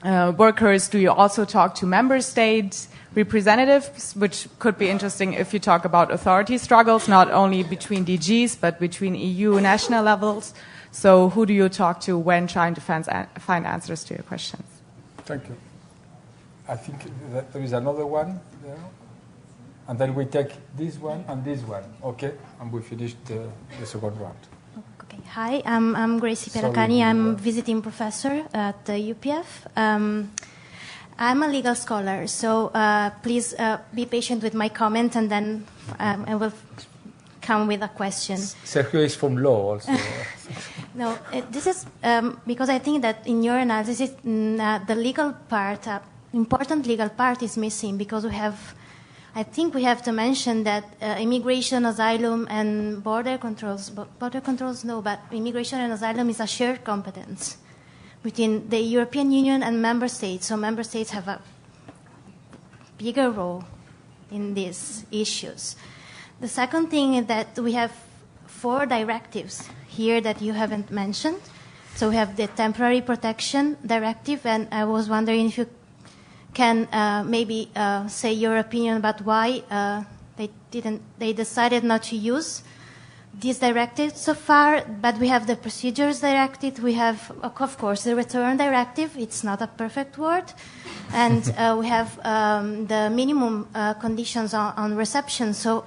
workers? Do you also talk to member states representatives, which could be interesting if you talk about authority struggles, not only between DGs, but between EU national levels? So who do you talk to when trying to find answers to your questions? Thank you. I think that there is another one there. And then we take this one and this one, okay? And we finish the second round. Okay. Hi, I'm Gracie Peracani. I'm visiting professor at the UPF. I'm a legal scholar, so please be patient with my comment, and then I will come with a question. Sergio is from law also. No, this is because I think that in your analysis, the legal part important legal part is missing, because I think we have to mention that immigration, asylum, and border controls, but immigration and asylum is a shared competence between the European Union and member states. So member states have a bigger role in these issues. The second thing is that we have 4 directives here that you haven't mentioned. So we have the temporary protection directive, and I was wondering if you can maybe say your opinion about why they decided not to use this directive so far. But we have the procedures directive, we have, of course, the return directive. It's not a perfect word. And we have the minimum conditions on reception. So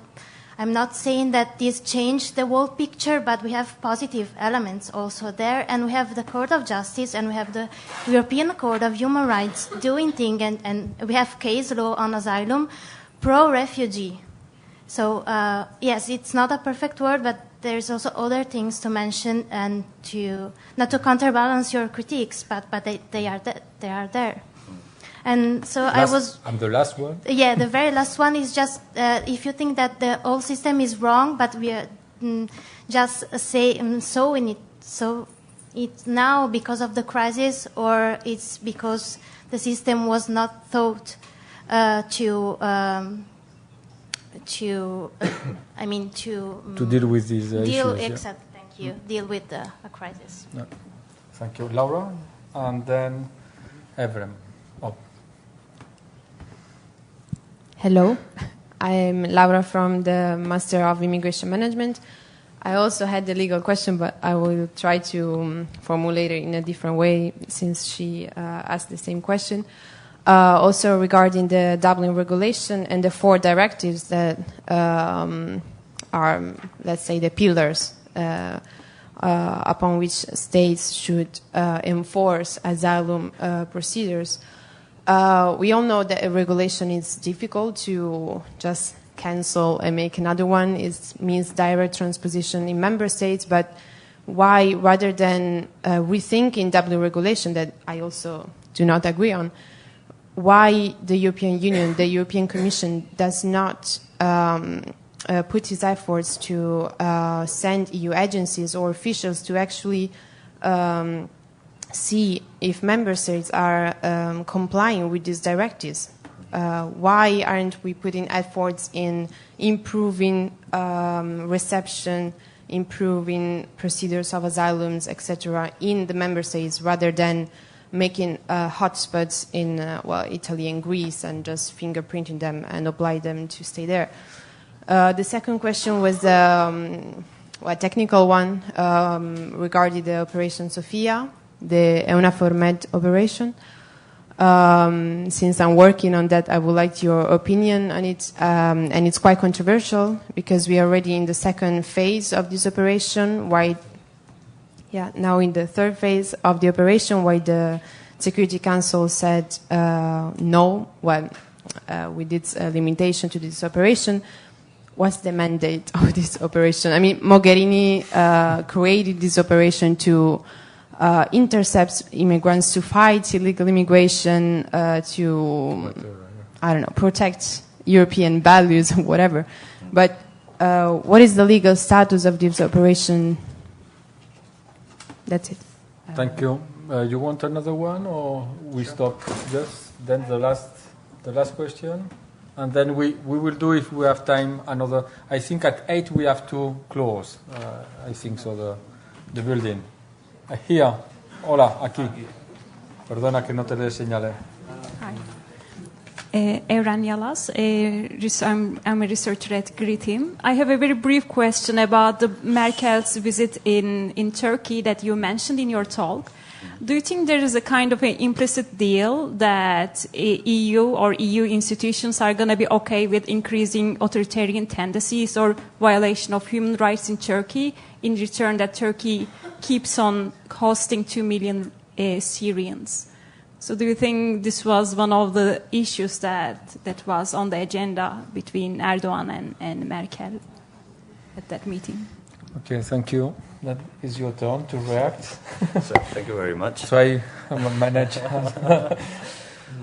I'm not saying that this changed the whole picture, but we have positive elements also there. And we have the Court of Justice, and we have the European Court of Human Rights doing things, and we have case law on asylum, pro-refugee. So, yes, it's not a perfect word, but there's also other things to mention, and not to counterbalance your critiques, but they are there. And so And the last one? Yeah, the very last one is just if you think that the old system is wrong, but we are just so it's now because of the crisis, or it's because the system was not thought to deal with these issues. Exactly. Thank you. Deal with a crisis. No. Thank you, Laura, and then Evrem. Hello, I'm Laura from the Master of Immigration Management. I also had the legal question, but I will try to formulate it in a different way since she asked the same question. Also regarding the Dublin Regulation and the 4 directives that are, let's say, the pillars upon which states should enforce asylum procedures. We all know that a regulation is difficult to just cancel and make another one. It means direct transposition in member states, but why, rather than rethinking Dublin regulation, that I also do not agree on, why the European Union, the European Commission does not put its efforts to send EU agencies or officials to actually see if member states are complying with these directives. Why aren't we putting efforts in improving reception, improving procedures of asylums, etc., in the member states, rather than making hotspots in Italy and Greece and just fingerprinting them and oblige them to stay there? The second question was a technical one regarding the Operation Sophia, the EUNAVFOR Med operation. Since I'm working on that, I would like your opinion on it. And it's quite controversial because we are already in the second phase of this operation. Now in the third phase of the operation, why the Security Council said no, with its limitation to this operation. What's the mandate of this operation? I mean, Mogherini created this operation to intercept immigrants, to fight illegal immigration, to, I don't know, protect European values, whatever. But what is the legal status of this operation? That's it. Thank you. You want another one, or we stop just then the last question? And then we will do, if we have time, another. I think at 8 we have to close. I think so, the building. Here. Hola, aquí. Perdona que no te le señale. Hi. Evren Yalas. I'm a researcher at GRITIM. I have a very brief question about the Merkel's visit in Turkey that you mentioned in your talk. Do you think there is a kind of an implicit deal that EU or EU institutions are going to be okay with increasing authoritarian tendencies or violation of human rights in Turkey in return that Turkey keeps on hosting 2 million Syrians? So do you think this was one of the issues that was on the agenda between Erdogan and Merkel at that meeting? Okay, thank you. That is your turn to react. So, thank you very much. Try and manage.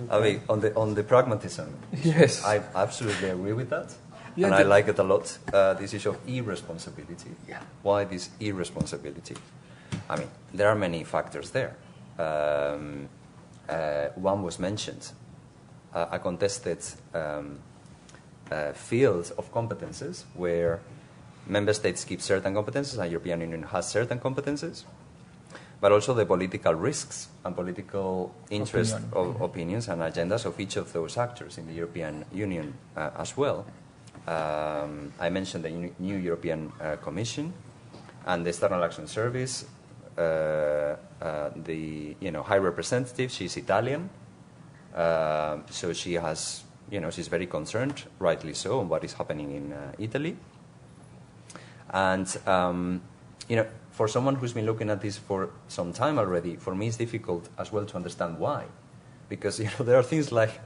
I mean, on the pragmatism, Yes. I absolutely agree with that, Yeah, and I like it a lot. This issue of irresponsibility. Yeah. Why this irresponsibility? I mean, there are many factors there. One was mentioned, a contested field of competences where member states keep certain competences and European Union has certain competences, but also the political risks and political interest of opinions and agendas of each of those actors in the European Union as well. I mentioned the new European Commission and the External Action Service. The High Representative, she's Italian, so she has, she's very concerned, rightly so, on what is happening in Italy. And for someone who's been looking at this for some time already, for me it's difficult as well to understand why, because there are things like,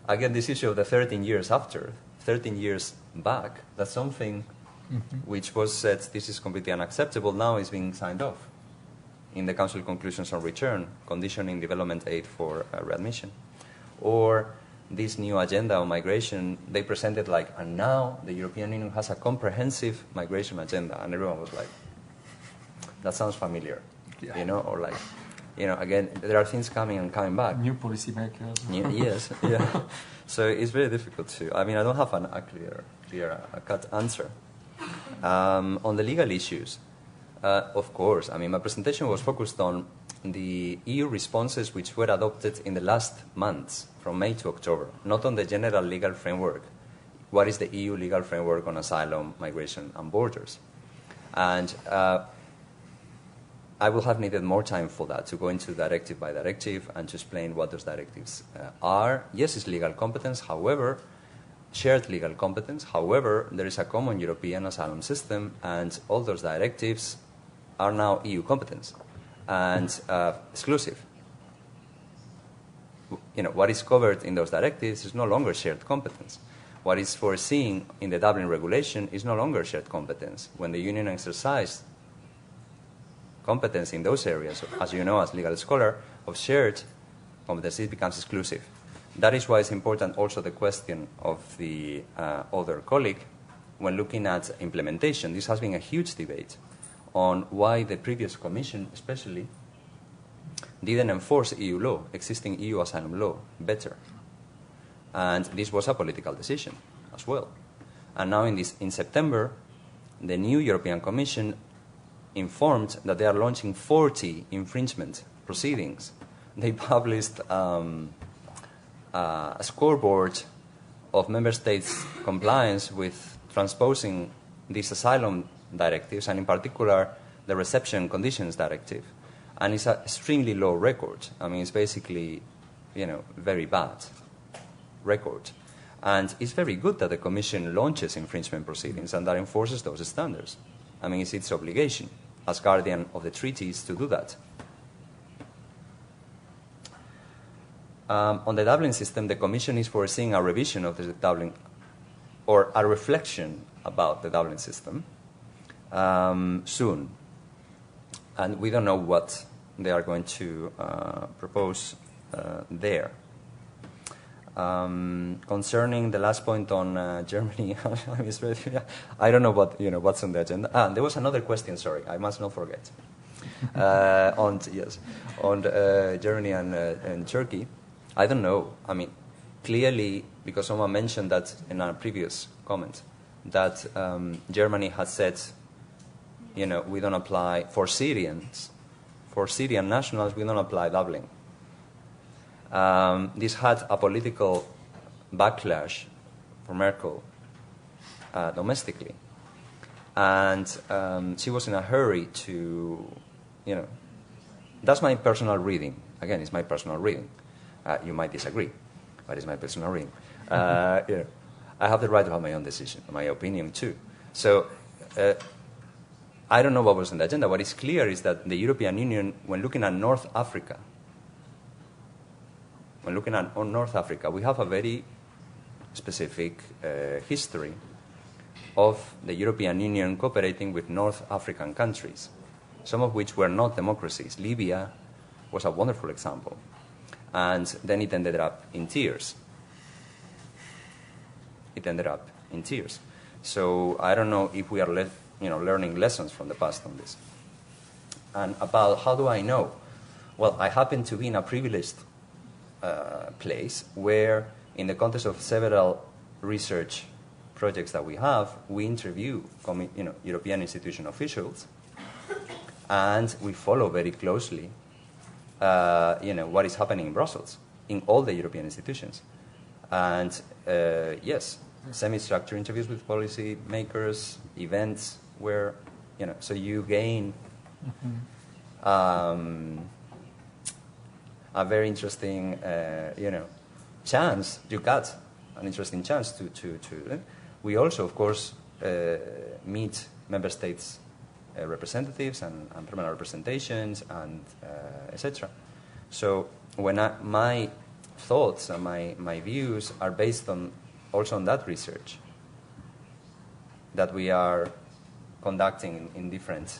again, this issue of the 13 years after, 13 years back, that's something which was said this is completely unacceptable, now is being signed off in the Council conclusions on return, conditioning development aid for readmission. Or this new agenda on migration, they presented and now the European Union has a comprehensive migration agenda, and everyone was like, that sounds familiar, or again, there are things coming and coming back. New policy makers. Yes, yeah. So it's very difficult to, I don't have a clear-cut answer. On the legal issues, of course, my presentation was focused on the EU responses which were adopted in the last months, from May to October, not on the general legal framework. What is the EU legal framework on asylum, migration, and borders? And I will have needed more time for that, to go into directive by directive and to explain what those directives are. Yes, it's legal competence, however, shared legal competence. However, there is a common European asylum system, and all those directives are now EU competence and exclusive. What is covered in those directives is no longer shared competence. What is foreseen in the Dublin Regulation is no longer shared competence. When the Union exercised competence in those areas, as you know as legal scholar, of shared competence, it becomes exclusive. That is why it's important also the question of the other colleague when looking at implementation. This has been a huge debate on why the previous Commission especially didn't enforce EU law, existing EU asylum law, better. And this was a political decision as well. And now in September, the new European Commission informed that they are launching 40 infringement proceedings. They published a scoreboard of member states' compliance with transposing these asylum directives, and in particular the reception conditions directive. And it's an extremely low record. It's basically, very bad record. And it's very good that the Commission launches infringement proceedings and that enforces those standards. It's its obligation as guardian of the treaties to do that. On the Dublin system, the Commission is foreseeing a revision of the Dublin, or a reflection about the Dublin system soon. And we don't know what they are going to propose there. Concerning the last point on Germany, I don't know what's on the agenda. There was another question. Sorry, I must not forget. On Germany and Turkey, I don't know. Clearly, because someone mentioned that in our previous comment, that Germany has said, we don't apply for Syrians, for Syrian nationals, we don't apply Dublin. This had a political backlash for Merkel domestically. And she was in a hurry to, that's my personal reading. Again, it's my personal reading. You might disagree, but it's my personal reading. I have the right to have my own decision, my opinion too. So I don't know what was on the agenda. What is clear is that the European Union, when looking at North Africa, we have a very specific history of the European Union cooperating with North African countries, some of which were not democracies. Libya was a wonderful example. And then it ended up in tears. So I don't know if we are learning lessons from the past on this. And about how do I know? Well, I happen to be in a privileged place where, in the context of several research projects that we have, we interview European institution officials, and we follow very closely what is happening in Brussels, in all the European institutions. And yes, semi-structured interviews with policy makers, events where, so you gain a very interesting, chance. You got an interesting chance to. We also, of course, meet member states' representatives and permanent representations and etc. So when my thoughts and my views are based on also on that research that we are conducting in different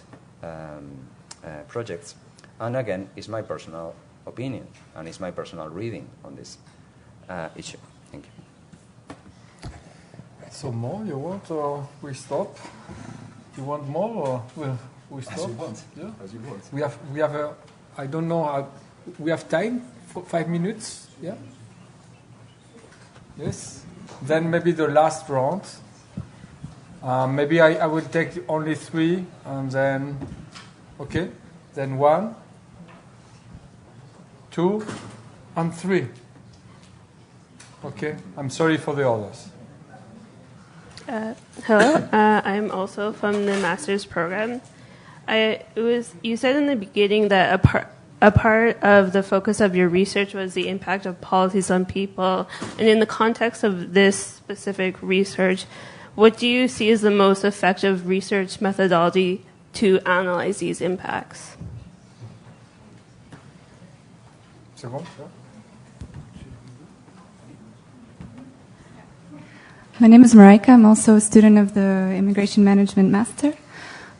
projects. And again, it's my personal opinion and it's my personal reading on this issue. Thank you. So more you want, or we stop? You want more, or we stop? As you want. Yeah. As you want. We have a, I don't know, we have time for 5 minutes. Yeah. Yes. Then maybe the last round. Maybe I will take only 3, and then, okay, then 1, 2, and 3. Okay, I'm sorry for the others. Hello, I'm also from the master's program. You said in the beginning that a part of the focus of your research was the impact of policies on people. And in the context of this specific research, what do you see as the most effective research methodology to analyze these impacts? My name is Marika. I'm also a student of the Immigration Management Master.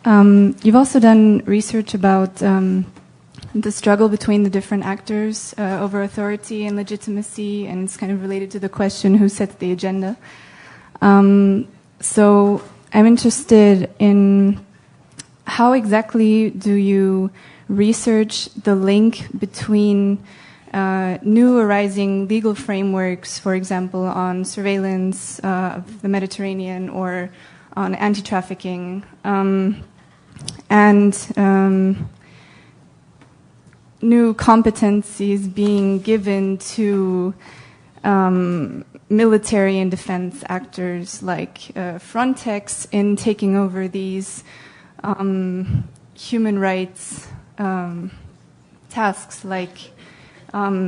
You've also done research about the struggle between the different actors over authority and legitimacy, and it's kind of related to the question, who sets the agenda? So I'm interested in how exactly do you research the link between new arising legal frameworks, for example, on surveillance of the Mediterranean or on anti-trafficking, and new competencies being given to military and defense actors like Frontex in taking over these human rights tasks, like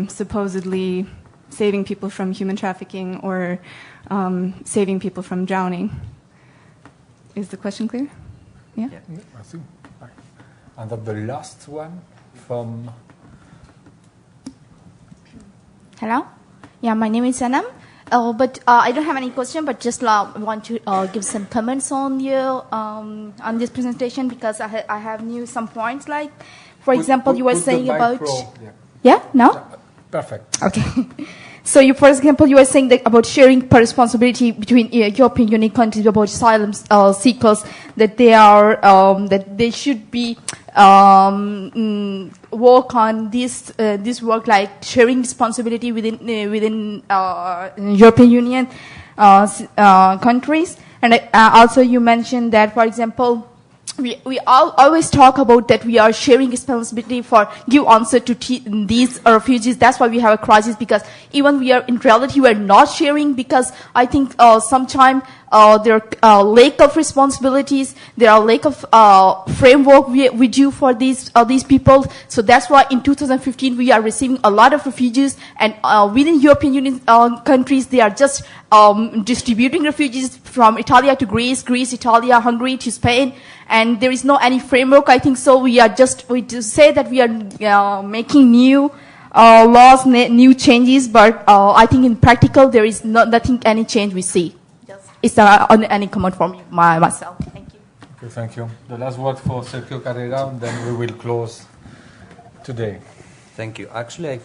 supposedly saving people from human trafficking or saving people from drowning. Is the question clear? Yeah? I think. And then the last one from... Hello? Yeah, my name is Sanam. But I don't have any question, but just want to give some comments on on this presentation, because I have some points, like, for example, you were saying about... Yeah, no? Perfect. Okay. So, for example, you were saying that about sharing responsibility between European Union countries about asylum seekers, that they should be work on this work, like sharing responsibility within European Union countries. And also you mentioned that, for example, we always talk about that we are sharing responsibility for give answer to these refugees. That's why we have a crisis, because even in reality we are not sharing, because I think sometimes there are lack of responsibilities, there are lack of framework we do for these people. So that's why in 2015 we are receiving a lot of refugees, and within European Union countries they are just distributing refugees from Italy to Greece, Italy, Hungary to Spain, and there is no any framework. I think so. We just say that we are making new laws, new changes, but I think in practical there is nothing, any change we see. Is there any comment from myself? Thank you. Okay, thank you. The last word for Sergio Carrera, and then we will close today. Thank you. Actually,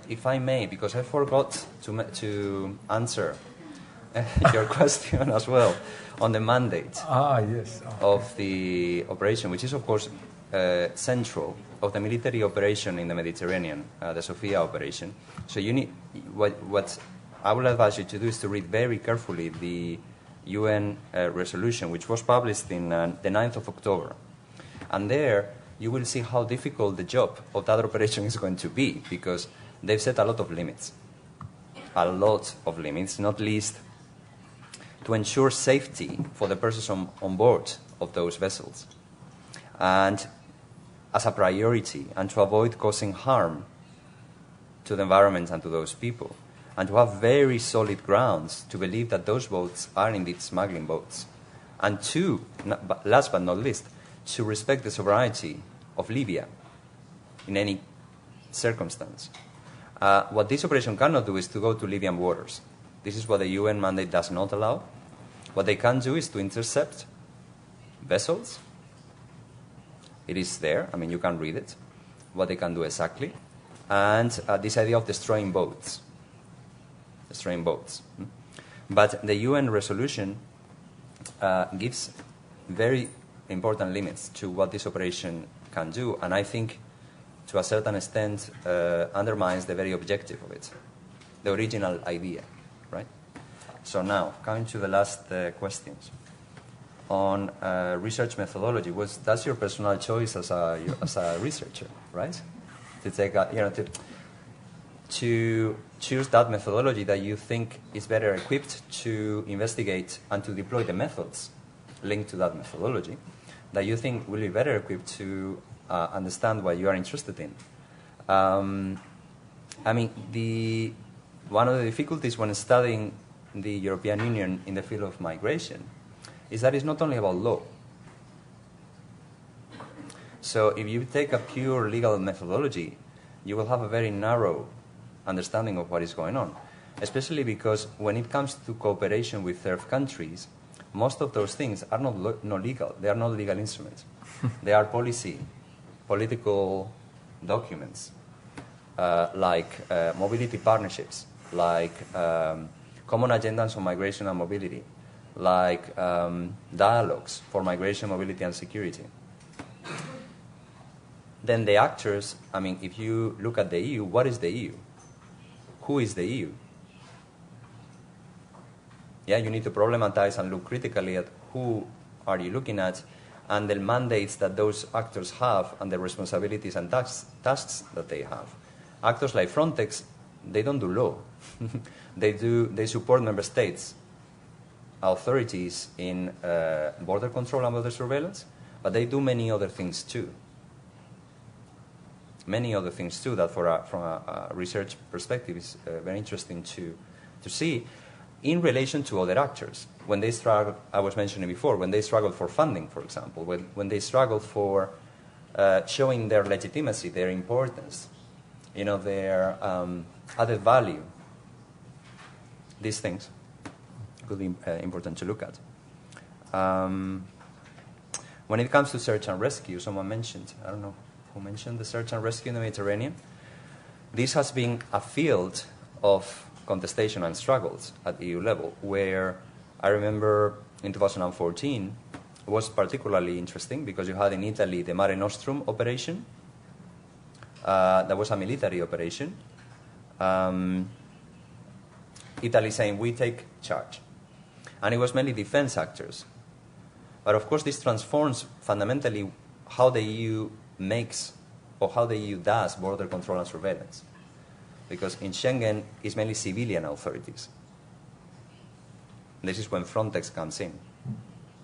if I may, because I forgot to answer your question as well on the mandate of the operation, which is, of course, central of the military operation in the Mediterranean, the Sophia operation. So you need what I will advise you to do is to read very carefully the UN resolution, which was published in the 9th of October. And there you will see how difficult the job of that operation is going to be, because they've set a lot of limits. A lot of limits, not least to ensure safety for the persons on board of those vessels. And as a priority, and to avoid causing harm to the environment and to those people. And to have very solid grounds to believe that those boats are indeed smuggling boats. And two, last but not least, to respect the sovereignty of Libya in any circumstance. What this operation cannot do is to go to Libyan waters. This is what the UN mandate does not allow. What they can do is to intercept vessels. It is there. I mean, you can read it, what they can do exactly. And this idea of destroying boats. Destroying boats. But the UN resolution gives very important limits to what this operation can do, and I think to a certain extent undermines the very objective of it, the original idea, right? So now, coming to the last questions. On research methodology, that's your personal choice as a researcher, right? To take to choose that methodology that you think is better equipped to investigate and to deploy the methods linked to that methodology that you think will be better equipped to understand what you are interested in. I mean, one of the difficulties when studying the European Union in the field of migration is that it's not only about law. So if you take a pure legal methodology, you will have a very narrow understanding of what is going on, especially because when it comes to cooperation with third countries, most of those things are not legal. They are not legal instruments. They are political documents, like mobility partnerships, like common agendas on migration and mobility, like dialogues for migration, mobility, and security. Then the actors, I mean, if you look at the EU, what is the EU? Who is the EU? Yeah, you need to problematize and look critically at who are you looking at and the mandates that those actors have and the responsibilities and tasks that they have. Actors like Frontex, they don't do law. They support member states, authorities in border control and border surveillance, but they do many other things too. Many other things too that from a research perspective is very interesting to see in relation to other actors. When they struggle, I was mentioning before, when they struggle for funding, for example, when they struggle for showing their legitimacy, their importance, their added value, these things could be important to look at. When it comes to search and rescue, someone mentioned, I don't know who mentioned the search and rescue in the Mediterranean. This has been a field of contestation and struggles at EU level, where I remember in 2014 was particularly interesting because you had in Italy the Mare Nostrum operation. That was a military operation. Italy saying, we take charge. And it was mainly defense actors. But of course this transforms fundamentally how the EU makes or how the EU does border control and surveillance. Because in Schengen, it's mainly civilian authorities. This is when Frontex comes in.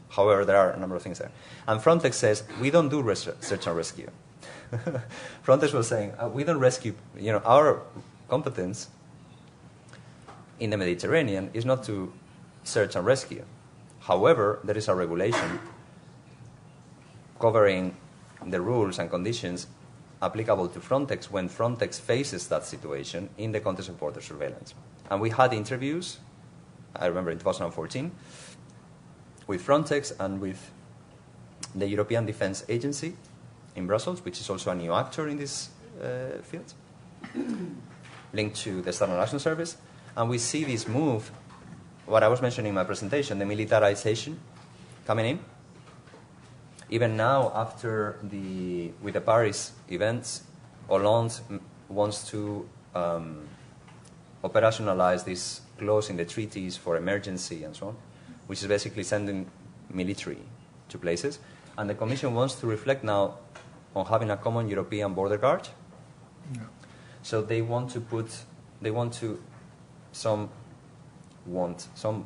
However, there are a number of things there. And Frontex says, we don't do search and rescue. Frontex was saying, we don't rescue, our competence in the Mediterranean is not to search and rescue. However, there is a regulation covering the rules and conditions applicable to Frontex when Frontex faces that situation in the context of border surveillance. And we had interviews, I remember in 2014, with Frontex and with the European Defence Agency in Brussels, which is also a new actor in this field. linked to the External Action Service. And we see this move, what I was mentioning in my presentation, the militarization coming in. Even now, with the Paris events, Hollande wants to operationalize this clause in the treaties for emergency and so on, which is basically sending military to places. And the Commission wants to reflect now on having a common European border guard. Yeah. So some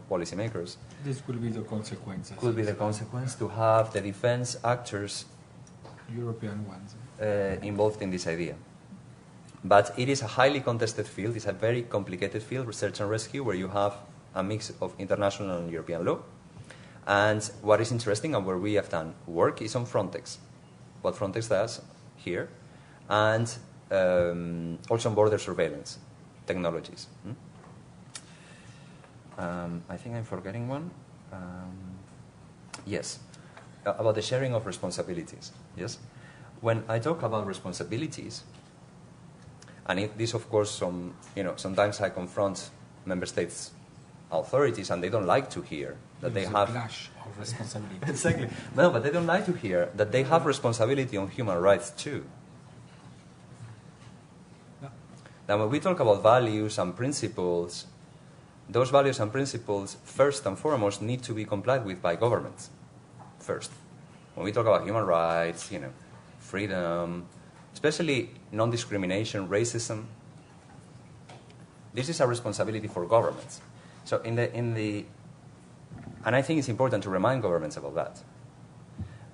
policymakers. This will be the consequence. Could be the consequence to have the defense actors, European ones, involved in this idea. But it is a highly contested field. It's a very complicated field, research and rescue, where you have a mix of international and European law. And what is interesting and where we have done work is on Frontex, what Frontex does here, and also on border surveillance technologies. I think I'm forgetting one. Yes, about the sharing of responsibilities. Yes, when I talk about responsibilities, and this, of course, sometimes I confront member states' authorities, and they don't like to hear that they have a clash of responsibility. Exactly. No, but they don't like to hear that they have responsibility on human rights too. Yeah. Now, when we talk about values and principles, those values and principles, first and foremost, need to be complied with by governments. First, when we talk about human rights, freedom, especially non-discrimination, racism, this is a responsibility for governments. So and I think it's important to remind governments about that.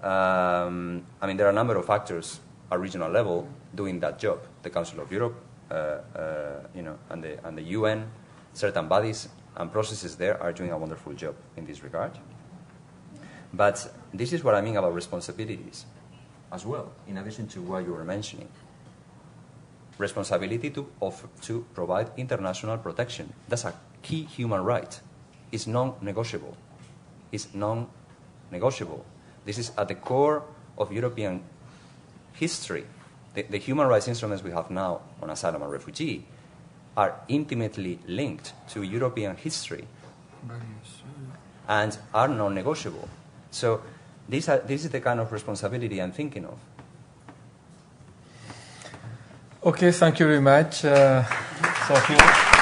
There are a number of actors at regional level doing that job. The Council of Europe, and the UN, certain bodies and processes there are doing a wonderful job in this regard. But this is what I mean about responsibilities as well, in addition to what you were mentioning. Responsibility to provide international protection. That's a key human right. It's non-negotiable. It's non-negotiable. This is at the core of European history. The human rights instruments we have now on asylum and refugee are intimately linked to European history and are non-negotiable. So this is the kind of responsibility I'm thinking of. Okay, thank you very much, Sergio.